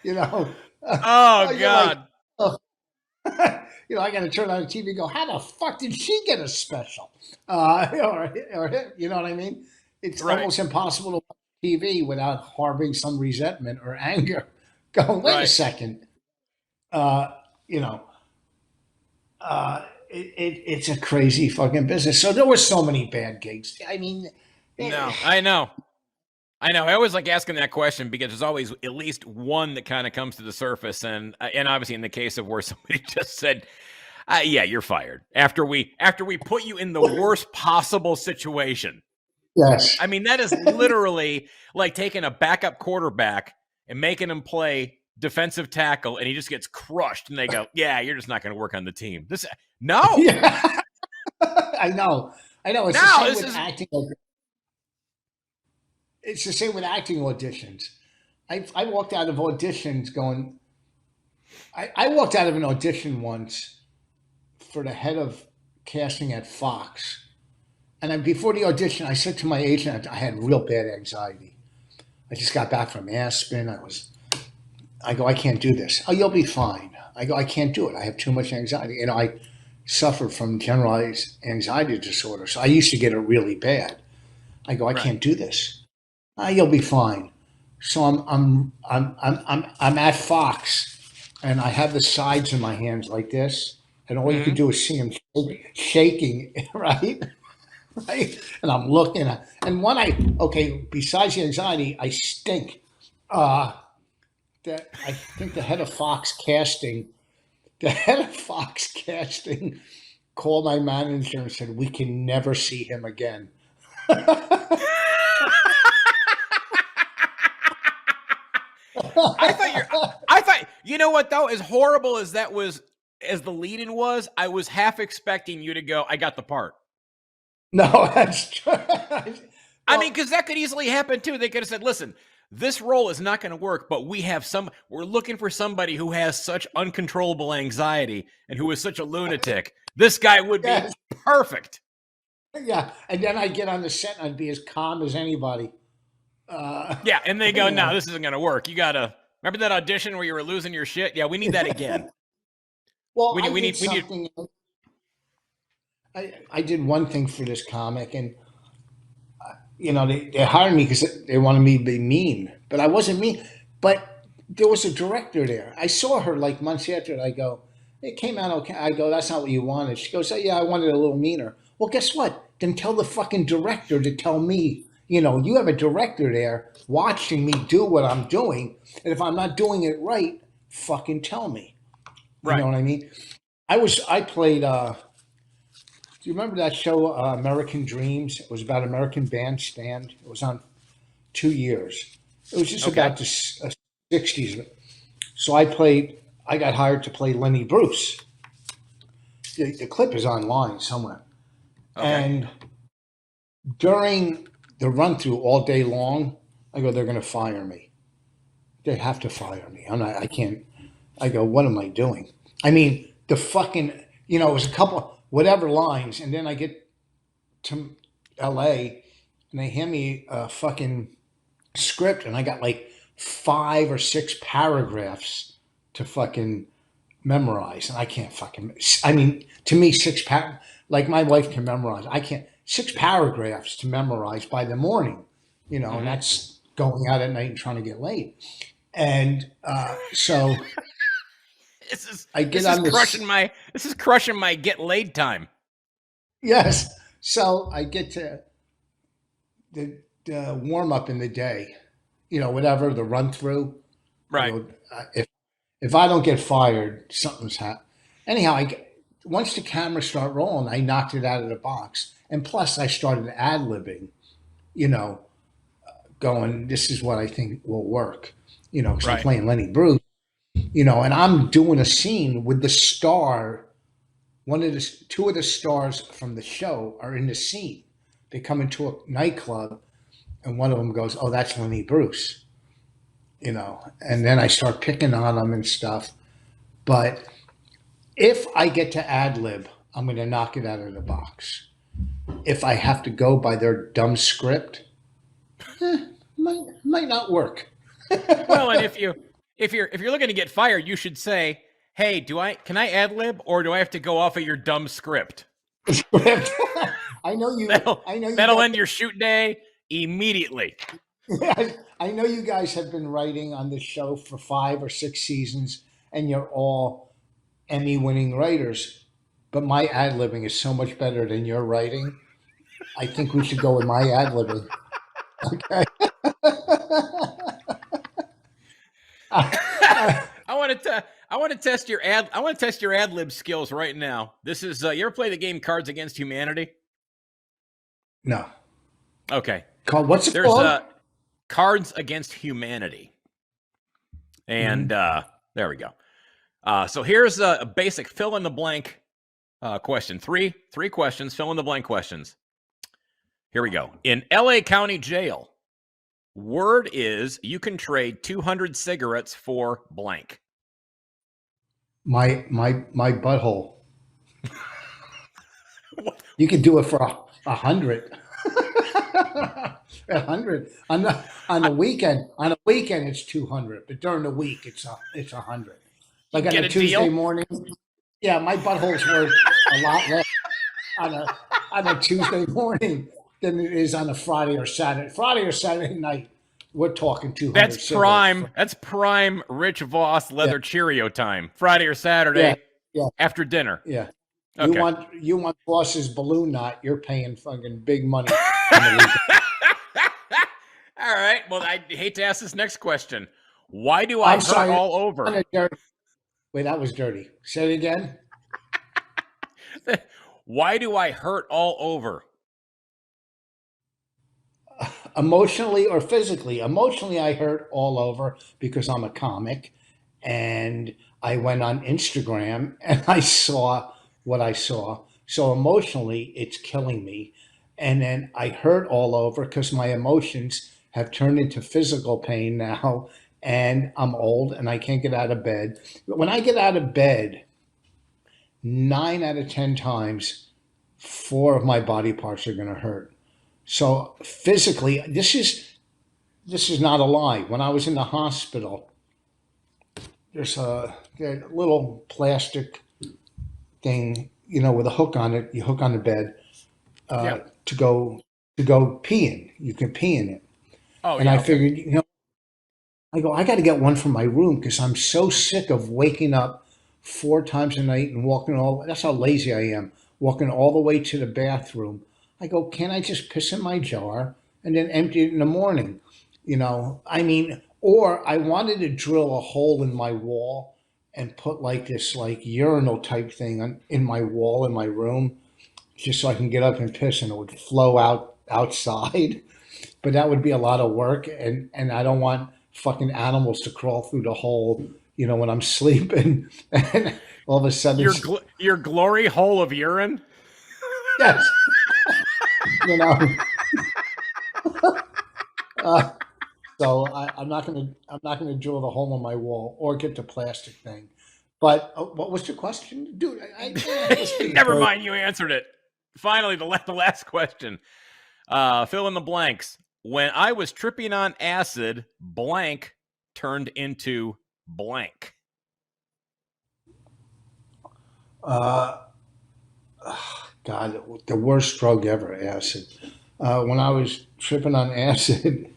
you know, oh God. Like, you know, I got to turn on the TV and go, "How the fuck did she get a special?" Or you know what I mean? It's almost impossible to watch TV without harboring some resentment or anger. Going, wait a second. You know, it's a crazy fucking business. So there were so many bad gigs. I mean, no, I know. I always like asking that question because there's always at least one that kind of comes to the surface, and obviously in the case of where somebody just said, "Yeah, you're fired," after we put you in the worst possible situation. Yes, I mean that is literally like taking a backup quarterback and making him play defensive tackle, and he just gets crushed, and they go, "Yeah, you're just not going to work on the team." No, yeah. I know. It's the same with acting. It's the same with acting auditions. I walked out of auditions going. I walked out of an audition once for the head of casting at Fox, and before the audition, I said to my agent, I had real bad anxiety. I just got back from Aspen. I go, "I can't do this." "Oh, you'll be fine." I go, "I can't do it. I have too much anxiety." You know, suffered from generalized anxiety disorder. So I used to get it really bad. I go, I Right. can't do this. Ah, you'll be fine. So I'm at Fox, and I have the sides in my hands like this, and all you could Hmm. do is see him shaking, right? Right? And I'm looking at, and when okay, besides the anxiety, I stink. Uh, that I think the head of Fox casting called my manager and said, we can never see him again. I thought you're. I thought you know what though, as horrible as that was, as the lead-in was, I was half expecting you to go. I got the part. No, that's true. I mean, Well, because that could easily happen too. They could have said, "Listen, this role is not going to work, but we're looking for somebody who has such uncontrollable anxiety and who is such a lunatic. This guy would be yes, perfect." yeah. And then I get on the set and I'd be as calm as anybody. Yeah, and they go, You "No, know, this isn't going to work. You gotta remember that audition where you were losing your shit. Yeah, we need that again. well, We need, I we did need, we need." something. I did one thing for this comic, and they hired me because they wanted me to be mean, but I wasn't mean. But there was a director there. I saw her like months after it. I go, it came out okay. I go, that's not what you wanted. She goes, oh, yeah, I wanted it a little meaner. Well, guess what? Then tell the fucking director to tell me. You have a director there watching me do what I'm doing, and if I'm not doing it right, fucking tell me. You know Right. what I mean? I played. Do you remember that show, American Dreams? It was about American Bandstand. It was on 2 years. It was just Okay. about the 60s. So I got hired to play Lenny Bruce. The clip is online somewhere. Okay. And during the run through all day long, I go, they're going to fire me. They have to fire me. I can't. I go, what am I doing? I mean, the fucking, it was a couple, whatever lines. And then I get to LA and they hand me a fucking script and I got like 5 or 6 paragraphs to fucking memorize and I can't fucking, I mean, to me, like my wife can memorize. I can't, 6 paragraphs to memorize by the morning, and Hmm. that's going out at night and trying to get laid. And so This is I this get is on crushing this, my this is crushing my get laid time. yes. So I get to the warm up in the day, whatever the run through. I Right. go, if I don't get fired, something's happened. Anyhow, once the cameras start rolling, I knocked it out of the box, and plus I started ad libbing, you know, going, this is what I think will work, because I'm Right. playing Lenny Bruce, and I'm doing a scene with the star. Two of the stars from the show are in the scene. They come into a nightclub, and one of them goes, "Oh, that's Lenny Bruce," and then I start picking on them and stuff. But if I get to ad lib, I'm going to knock it out of the box. If I have to go by their dumb script, might not work. Well, and if you're looking to get fired, you should say, "Hey, can I ad lib or do I have to go off of your dumb script?" Script. I know you. That'll I know you that'll guys. end your shoot day immediately. I know you guys have been writing on this show for 5 or 6 seasons, and you're all Emmy-winning writers. But my ad libbing is so much better than your writing. I think we should go with my ad libbing. Okay. I want to test your ad lib skills right now. This is you ever play the game Cards Against Humanity? No. Okay. What's it There's called? Cards Against Humanity. And there we go. So here's a basic fill in the blank question. Three questions, fill in the blank questions. Here we go. In LA County Jail, word is you can trade 200 cigarettes for blank. My butthole. You could do it for 100. 100 on the weekend. On a weekend, it's 200, but during the week, it's 100. Like on Get a a Tuesday deal? morning. Yeah, my butthole's worth a lot less on a Tuesday morning than it is on a Friday or Saturday. Friday or Saturday night, we're talking 200 cigarettes. That's prime Rich Vos Yeah, leather Cheerio time. Friday or yeah, Saturday yeah, after dinner. yeah. Okay. You want Boss's balloon knot? You're paying fucking big money on the weekend. All right. Well, I hate to ask this next question. Why do I I'm hurt sorry. all over? Wait, that was dirty. Say it again. Why do I hurt all over? Emotionally or physically? Emotionally, I hurt all over because I'm a comic, and I went on Instagram and I saw what I saw. So emotionally, it's killing me. And then I hurt all over because my emotions have turned into physical pain now, and I'm old and I can't get out of bed. When I get out of bed, 9 out of 10 times, four of my body parts are going to hurt. So physically, this is not a lie. When I was in the hospital, there's a little plastic thing, with a hook on it. You hook on the bed Yeah. to go peeing. You can pee in it. Oh, And yeah. I Okay. figured, I got to get one for my room because I'm so sick of waking up 4 times a night and walking all. That's how lazy I am. Walking all the way to the bathroom. I go, can't I just piss in my jar and then empty it in the morning? Or I wanted to drill a hole in my wall and put like this like urinal type thing in my wall in my room, just so I can get up and piss and it would flow outside. But that would be a lot of work, and I don't want fucking animals to crawl through the hole, when I'm sleeping, and all of a sudden, Your glory hole of urine. yes, you know. So I'm not gonna drill the hole in my wall or get the plastic thing. But what was the question, dude? Never mind. You answered it. Finally, the last question. Fill in the blanks. When I was tripping on acid, blank turned into blank. God, the worst drug ever, acid. When I was tripping on acid,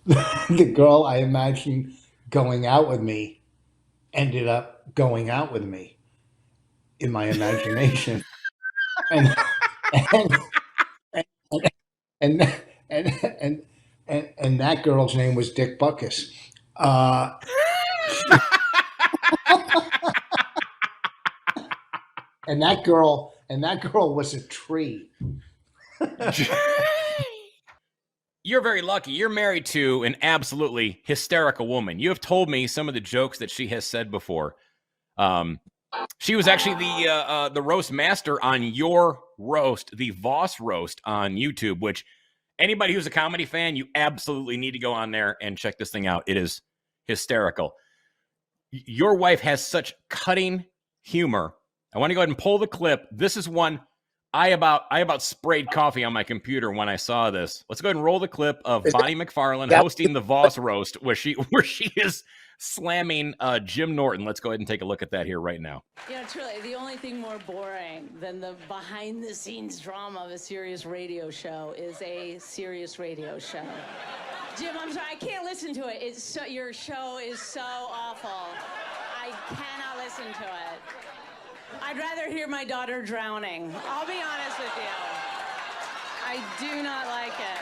the girl I imagined going out with me ended up going out with me in my imagination, and and and and and and that girl's name was Dick Buckus. Uh, and that girl was a tree. You're very lucky. You're married to an absolutely hysterical woman. You have told me some of the jokes that she has said before. She was actually the roast master on your roast, the Voss roast on YouTube, which anybody who's a comedy fan, you absolutely need to go on there and check this thing out. It is hysterical. Your wife has such cutting humor. I want to go ahead and pull the clip. This is one I about sprayed coffee on my computer when I saw this. Let's go ahead and roll the clip of Bonnie McFarland hosting the Voss roast, where she is slamming Jim Norton. Let's go ahead and take a look at that here right now. Truly, the only thing more boring than the behind-the-scenes drama of a serious radio show is a serious radio show. Jim, I'm sorry, I can't listen to it. Your show is so awful. I cannot listen to it. I'd rather hear my daughter drowning. I'll be honest with you. I do not like it.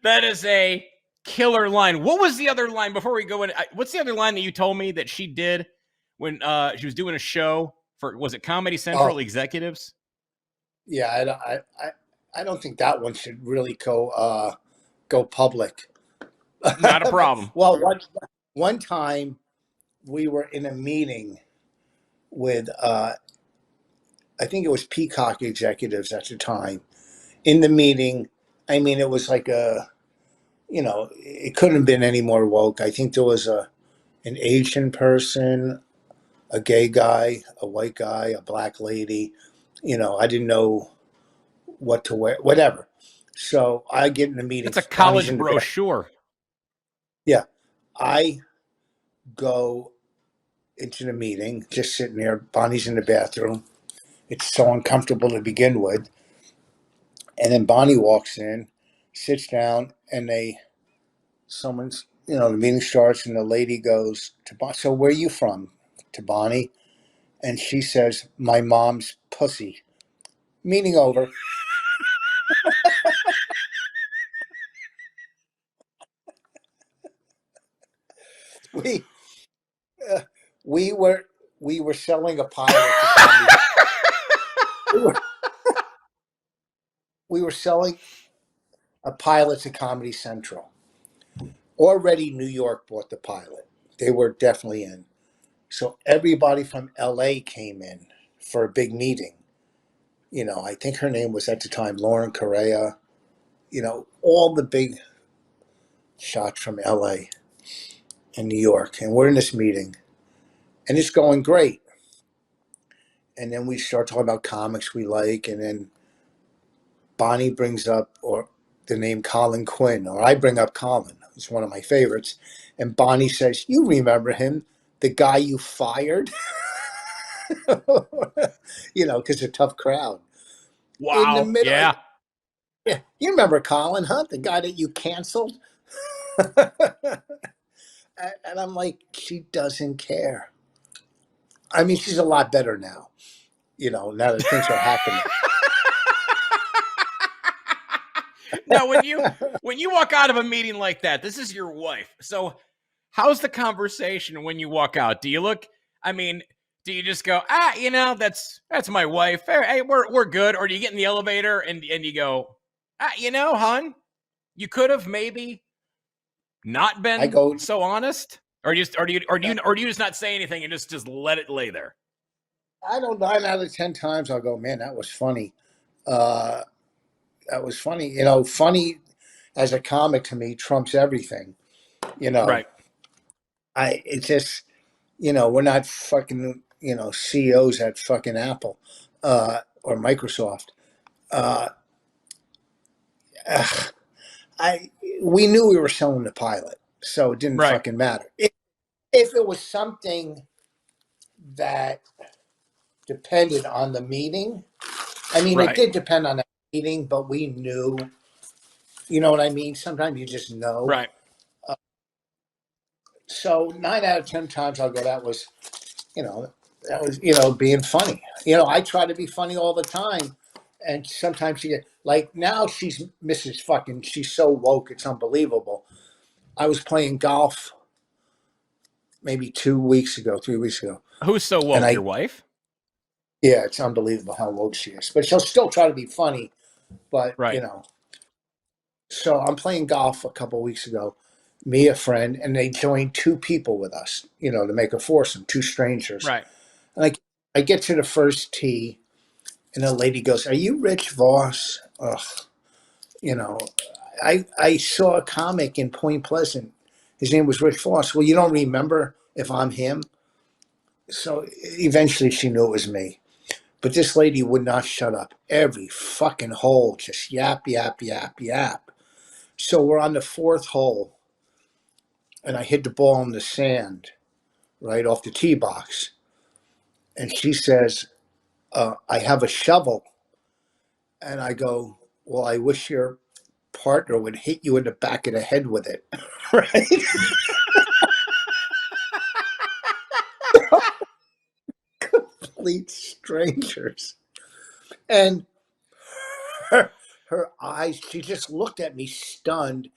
That is a killer line. What was the other line before we go in? What's the other line that you told me that she did when she was doing a show for, was it Comedy Central Executives? Yeah, I don't think that one should really go public. Not a problem. Well, one time we were in a meeting with I think it was Peacock executives at the time. In the meeting, it was like it couldn't have been any more woke. I think there was an Asian person, a gay guy, a white guy, a black lady. I didn't know what to wear, whatever. So I get in the meeting. It's a college brochure. Yeah. I go into the meeting, just sitting there. Bonnie's in the bathroom. It's so uncomfortable to begin with. And then Bonnie walks in, sits down, and someone's, the meeting starts, and the lady goes to Bonnie, so where are you from? To Bonnie. And she says, my mom's pussy. Meeting over. We, uh, we were, we were selling a pilot to Comedy. we, were, we were selling a pilot to Comedy Central. Already New York bought the pilot. They were definitely in. So everybody from LA came in for a big meeting. I think her name was at the time Lauren Correa, all the big shots from LA and New York. And we're in this meeting and it's going great. And then we start talking about comics we like. And then Bonnie brings up the name Colin Quinn, or I bring up Colin. It's one of my favorites. And Bonnie says, you remember him, the guy you fired? Because a tough crowd. In the Wow. middle. Yeah. Yeah, you remember Colin, huh? The guy that you canceled? And I'm like, she doesn't care. I mean, she's a lot better now, now that things are happening. Now, when you walk out of a meeting like that, this is your wife. So how's the conversation when you walk out? Do you look, I mean, do you just go, that's my wife. Hey, we're good. Or do you get in the elevator and you go, hon, you could have maybe not been I go, so honest? Or do you just not say anything and just let it lay there? I don't 9 out of 10 times I'll go, man, that was funny. That was funny. Funny as a comic to me trumps everything. Right. It's just, we're not fucking, CEOs at fucking Apple, or Microsoft. Uh, ugh, we knew we were selling the pilot, so it didn't Right. fucking matter. If it was something that depended on the meeting, I mean, Right. it did depend on the meeting, but we knew, you know what I mean? Sometimes you just know. Right. So 9 out of 10 times I'll go, that was, being funny. I try to be funny all the time. And sometimes she get, like, now she's she's so woke, it's unbelievable. I was playing golf maybe 2 weeks ago, 3 weeks ago. Who's so woke? And Your wife? yeah, it's unbelievable how woke she is. But she'll still try to be funny. But, Right. So I'm playing golf a couple of weeks ago, me, a friend, and they joined two people with us, to make a foursome, two strangers. Right. And I get to the first tee, and the lady goes, are you Rich Vos? Ugh. I saw a comic in Point Pleasant. His name was Rich Vos. Well, you don't remember if I'm him? So eventually she knew it was me. But this lady would not shut up. Every fucking hole, just yap, yap, yap, yap. So we're on the fourth hole, and I hit the ball in the sand right off the tee box. And she says, I have a shovel. And I go, well, I wish your partner would hit you in the back of the head with it. Right? Complete strangers. And her eyes, she just looked at me stunned.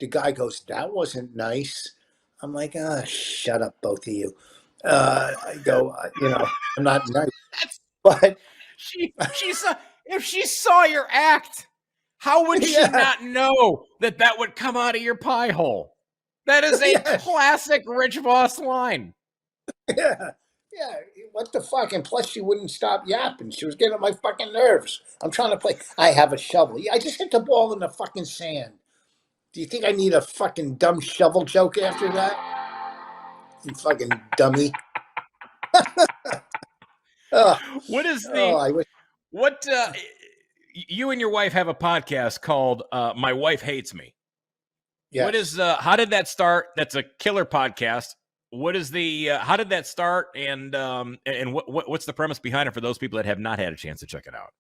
The guy goes, that wasn't nice. I'm like, shut up, both of you. I go, I'm not nice. But she saw, if she saw your act, how would she Yeah. not know that would come out of your pie hole? That is a Yes. classic Rich Vos line. Yeah. Yeah. What the fuck? And plus, she wouldn't stop yapping. She was getting on my fucking nerves. I'm trying to play. I have a shovel. Yeah, I just hit the ball in the fucking sand. Do you think I need a fucking dumb shovel joke after that? You fucking dummy. Oh, What is I wish. what you and your wife have a podcast called My Wife Hates Me. What Yes. is how did that start? That's a killer podcast. What is the how did that start, and what's the premise behind it for those people that have not had a chance to check it out?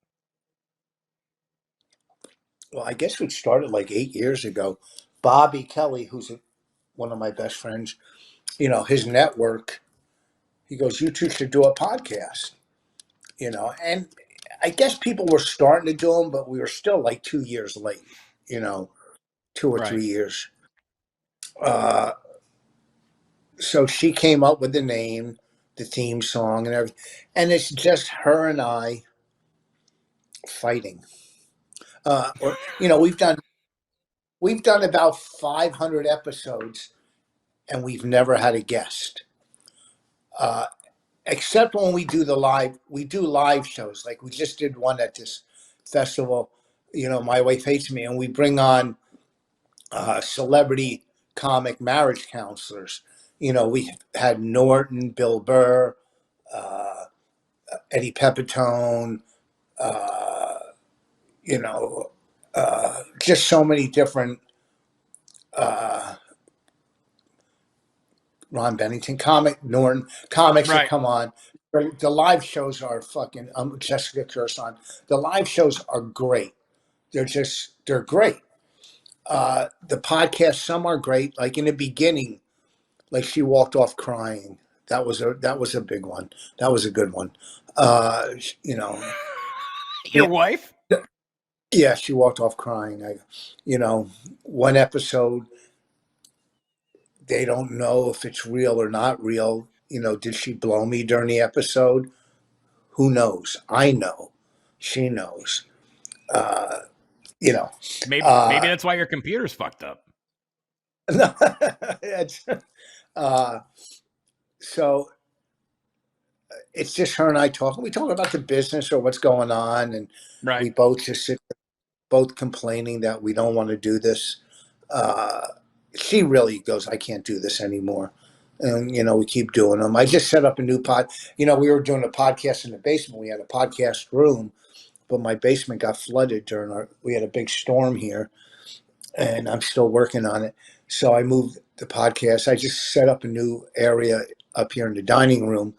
Well, I guess it started like 8 years ago. Bobby Kelly, who's one of my best friends, his network, he goes, "You two should do a podcast," and I guess people were starting to do them, but we were still like 2 years late, 2 or 3 years. Uh, so she came up with the name, the theme song, and everything, and it's just her and I fighting. Or we've done about 500 episodes, and we've never had a guest. Uh, Except when we do live shows. Like we just did one at this festival, My Wife Hates Me, and we bring on celebrity comic marriage counselors. We had Norton, Bill Burr, uh, Eddie Pepitone, uh, just so many different uh, Ron Bennington Norton comics that Right. come on. The live shows are fucking Jessica Kirson. The live shows are great. They're great. The podcasts, some are great. Like in the beginning, like she walked off crying. That was a big one. That was a good one. Uh, you know, Your wife? yeah, she walked off crying. One episode, they don't know if it's real or not real. Did she blow me during the episode? Who knows? I know. She knows. Uh, you know. Maybe Uh, that's why your computer's fucked up. no, it's, uh, so it's just her and I talking. We talk about the business or what's going on, and Right. we both just sit there, both complaining that we don't want to do this. Uh, she really goes, I can't do this anymore. And, we keep doing them. I just set up a new pod. We were doing a podcast in the basement. We had a podcast room, but my basement got flooded we had a big storm here, and I'm still working on it. So I moved the podcast. I just set up a new area up here in the dining room,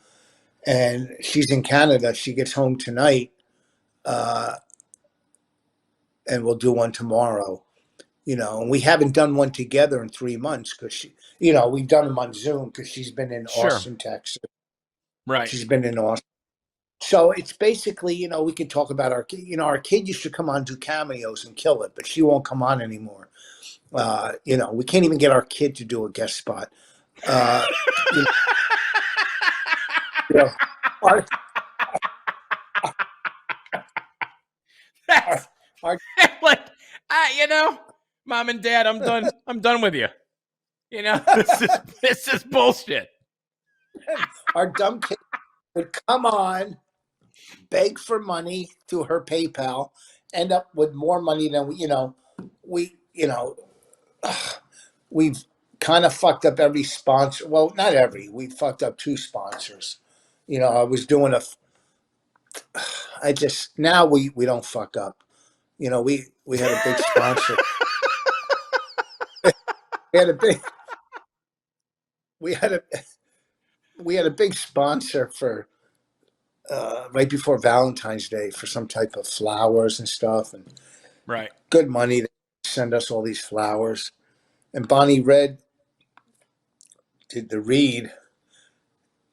and she's in Canada. She gets home tonight, uh, and we'll do one tomorrow. And we haven't done one together in 3 months because we've done them on Zoom because she's been in Sure. Austin, Texas. Right. She's been in Austin. So it's basically, we can talk about our kid. Our kid used to come on, do cameos and kill it, but she won't come on anymore. We can't even get our kid to do a guest spot. You know, our, That's our, like, Mom and Dad, I'm done. I'm done with you. This is bullshit. our dumb kid would come on, beg for money through her PayPal, end up with more money than we've kind of fucked up every sponsor. Well, not every. We fucked up 2 sponsors. I was doing now we don't fuck up. We had a big sponsor. we had a big we had a we had a big sponsor for right before Valentine's Day for some type of flowers and stuff, and Right. good money. They send us all these flowers, and Bonnie Red did the read,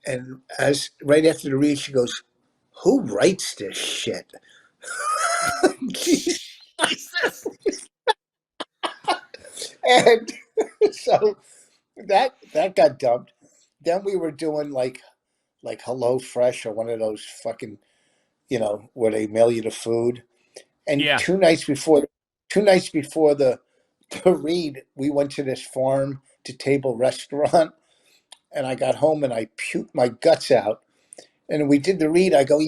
and as right after the read, she goes, "Who writes this shit?" Jesus. And so that got dumped. Then we were doing like Hello Fresh or one of those fucking where they mail you the food. And Yeah. 2 nights before the read, we went to this farm to table restaurant, and I got home and I puked my guts out. And we did the read. I go,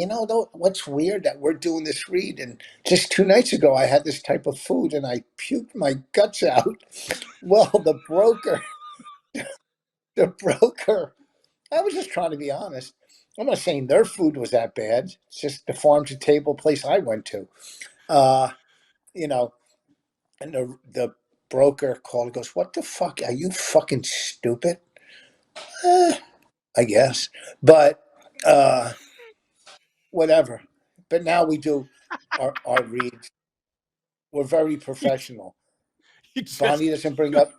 what's weird that we're doing this read, and just 2 nights ago I had this type of food and I puked my guts out. Well, the broker, I was just trying to be honest. I'm not saying their food was that bad. It's just the farm to table place I went to. Uh, you know, and broker called and goes, "What the fuck? Are you fucking stupid?" I guess. But whatever. But now we do our reads. We're very professional. You just, Bonnie doesn't bring up.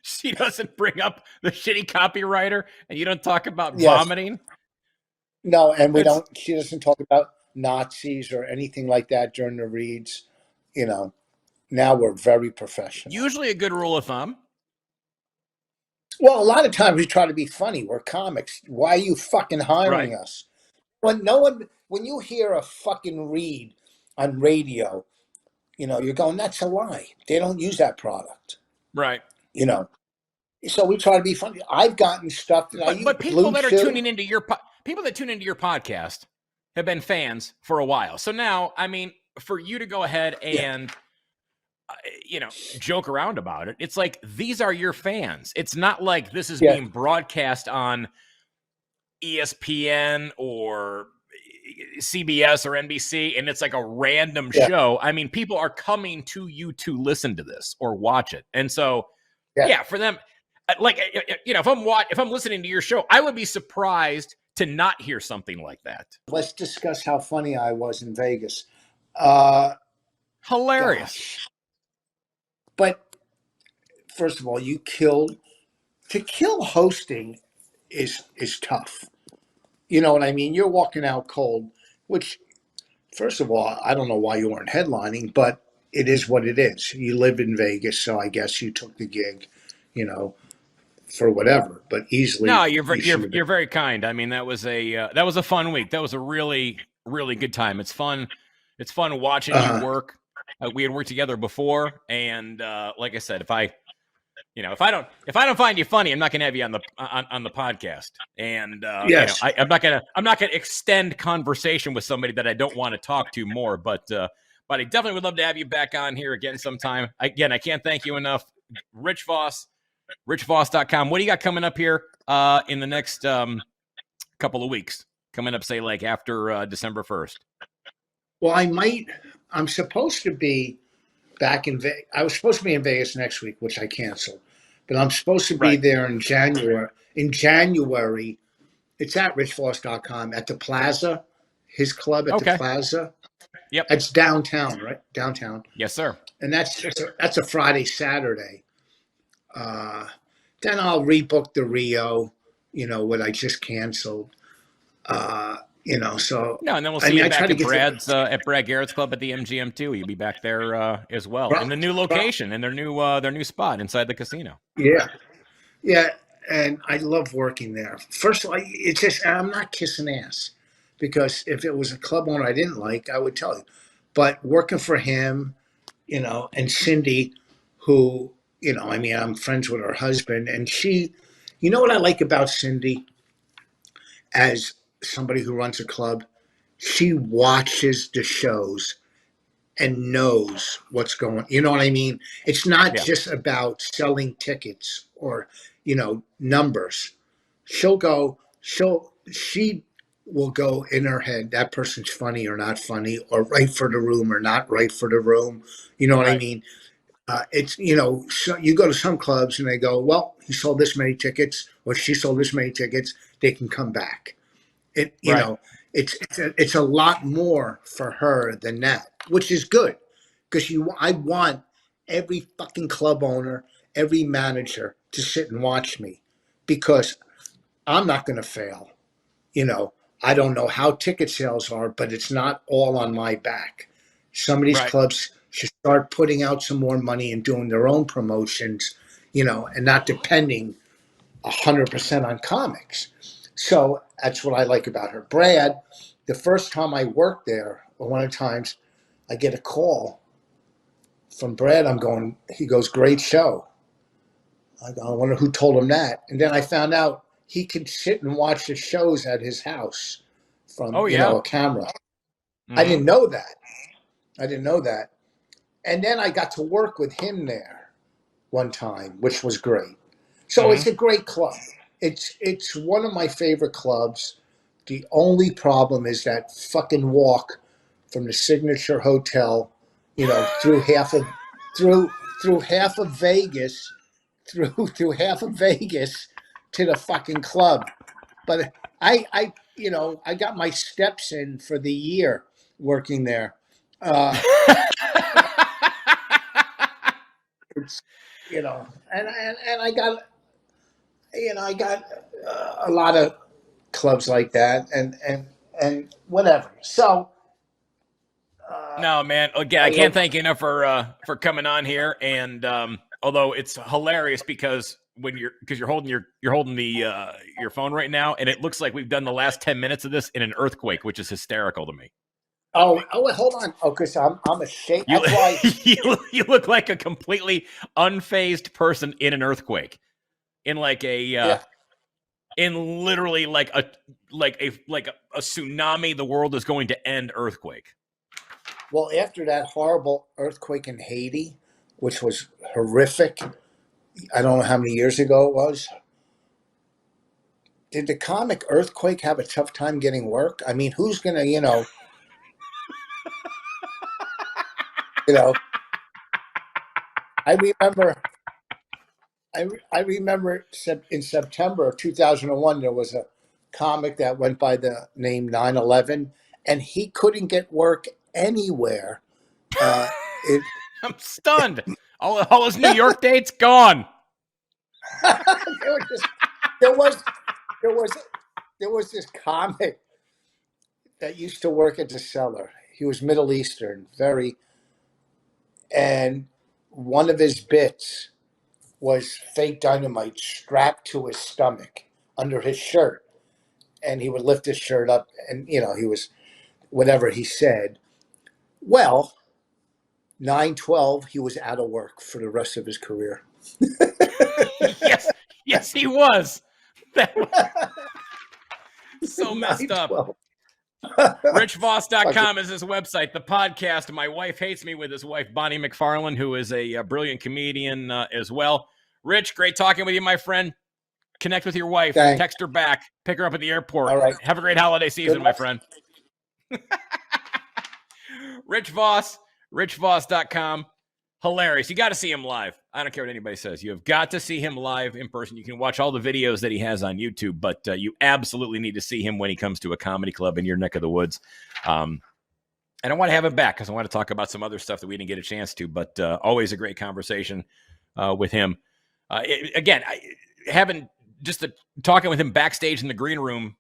she doesn't bring up the shitty copywriter, and you don't talk about Yes. vomiting. No, and we It's- don't. She doesn't talk about Nazis or anything like that during the reads. You know, now we're very professional. Usually a good rule of thumb. Well, a lot of times we try to be funny. We're comics. Why are you fucking hiring us? When you hear a fucking read on radio, you know, you're going, that's a lie. They don't use that product. Right. You know, so we try to be funny. I've gotten stuff that But people that are tuning into your people that tune into your podcast have been fans for a while. So now, I mean, for you to go ahead and you know, joke around about it, it's like these are your fans. It's not like this is being broadcast on ESPN or CBS or NBC and it's like a random show. I mean, people are coming to you to listen to this or watch it. And so for them, like, you know, if I'm listening to your show, I would be surprised to not hear something like that. Let's discuss how funny I was in Vegas. Hilarious. Gosh. But first of all, to kill hosting is tough. You know what I mean? You're walking out cold, which, first of all, I don't know why you weren't headlining, but it is what it is. You live in Vegas, so I guess you took the gig, you know, for whatever. But easily, no, you're very kind. I mean, that was a fun week. That was a really, really good time. It's fun. It's fun watching you work. We had worked together before, and like I said, if I don't find you funny, I'm not going to have you on the podcast. And you know, I'm not going to extend conversation with somebody that I don't want to talk to more. But I definitely would love to have you back on here again sometime. Again, I can't thank you enough, Rich Vos, richvos.com. What do you got coming up here in the next couple of weeks? Coming up, say like after December 1st. Well, I'm supposed to be back in Vegas. I was supposed to be in Vegas next week, which I canceled. But I'm supposed to be there in January. In January, it's at richvos.com at the Plaza, his club at the Plaza. Yep. It's downtown, right? Downtown. Yes, sir. And that's a Friday, Saturday. Then I'll rebook the Rio, you know, what I just canceled. You know, so no, and then we'll see you back at Brad Garrett's club at the MGM too. You'll be back there as well in the new location and their new spot inside the casino. Yeah, and I love working there. First of all, it's just I'm not kissing ass because if it was a club owner I didn't like, I would tell you. But working for him, you know, and Cindy, who, you know, I mean, I'm friends with her husband, and she, you know what I like about Cindy as somebody who runs a club, she watches the shows and knows what's going on. You know what I mean? It's not just about selling tickets or, you know, numbers. She will go in her head, that person's funny or not funny, or right for the room or not right for the room. You know what I mean? It's, you know, so you go to some clubs and they go, well, he sold this many tickets or she sold this many tickets, they can come back. You know, it's a lot more for her than that, which is good because I want every fucking club owner, every manager to sit and watch me because I'm not going to fail. You know, I don't know how ticket sales are, but it's not all on my back. Some of these clubs should start putting out some more money and doing their own promotions, you know, and not depending 100% on comics. So that's what I like about her. Brad, the first time I worked there, or one of the times I get a call from Brad, he goes, great show. I wonder who told him that. And then I found out he could sit and watch the shows at his house from you know, a camera. Mm-hmm. I didn't know that. And then I got to work with him there one time, which was great. So it's a great club. It's one of my favorite clubs. The only problem is that fucking walk from the Signature Hotel, you know, through through half of Vegas, through half of Vegas to the fucking club. But I got my steps in for the year working there. It's, and I got, I got a lot of clubs like that, and whatever. So. No, man. Again, I can't thank you enough for coming on here. And although it's hilarious because you're holding your phone right now, and it looks like we've done the last 10 minutes of this in an earthquake, which is hysterical to me. Oh, hold on. Oh, because I'm a shake. That's why you look like a completely unfazed person in an earthquake, in like a in literally like a tsunami. The world is going to end earthquake. Well, after that horrible earthquake in Haiti, which was horrific, I don't know how many years ago it was. Did the comic Earthquake have a tough time getting work? I mean, who's gonna, I remember in September of 2001, there was a comic that went by the name 9/11, and he couldn't get work anywhere. I'm stunned. All his New York dates gone. There was this comic that used to work at the cellar. He was Middle Eastern, and one of his bits was fake dynamite strapped to his stomach under his shirt, and he would lift his shirt up, and he was whatever he said. Well, 9/12, he was out of work for the rest of his career. Yes, he was. That was so messed up. RichVos.com is his website. The podcast, My Wife Hates Me, with his wife, Bonnie McFarland, who is a brilliant comedian as well. Rich, great talking with you, my friend. Connect with your wife. Thanks. Text her back. Pick her up at the airport. All right. Have a great holiday season, my friend. Rich Vos, RichVos.com. Hilarious. You got to see him live. I don't care what anybody says. You have got to see him live in person. You can watch all the videos that he has on YouTube, but you absolutely need to see him when he comes to a comedy club in your neck of the woods. And I want to have him back because I want to talk about some other stuff that we didn't get a chance to, but always a great conversation with him. Talking with him backstage in the green room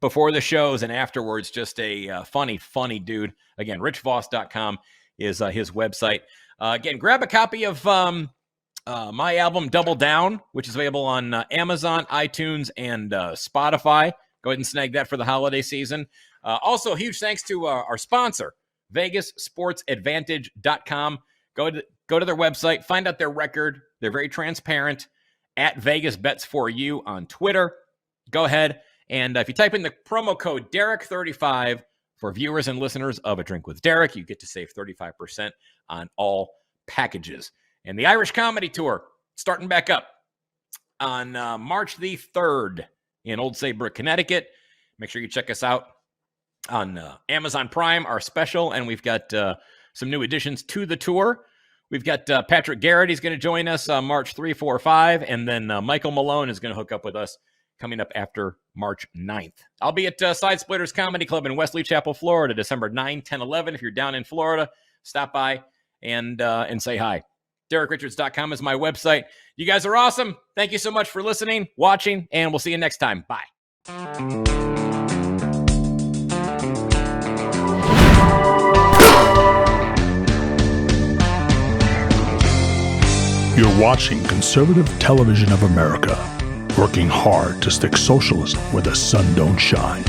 before the shows and afterwards, just a funny dude. Again, RichVos.com is his website. Again, grab a copy of my album Double Down, which is available on Amazon, iTunes, and Spotify. Go ahead and snag that for the holiday season. Also, huge thanks to our sponsor, VegasSportsAdvantage.com. Go to their website, find out their record. They're very transparent. At Vegas Bets for You on Twitter. Go ahead, and if you type in the promo code Derek35 for viewers and listeners of A Drink with Derek, you get to save 35% on all packages. And the Irish Comedy Tour starting back up on March the 3rd in Old Saybrook, Connecticut. Make sure you check us out on Amazon Prime, our special, and we've got some new additions to the tour. We've got Patrick Garrett. He's going to join us March 3, 4, 5, and then Michael Malone is going to hook up with us coming up after March 9th. I'll be at Side Splitters Comedy Club in Wesley Chapel, Florida, December 9, 10, 11. If you're down in Florida, stop by and say hi. DerekRichards.com is my website. You guys are awesome. Thank you so much for listening, watching, and we'll see you next time. Bye. You're watching Conservative Television of America, working hard to stick socialism where the sun don't shine.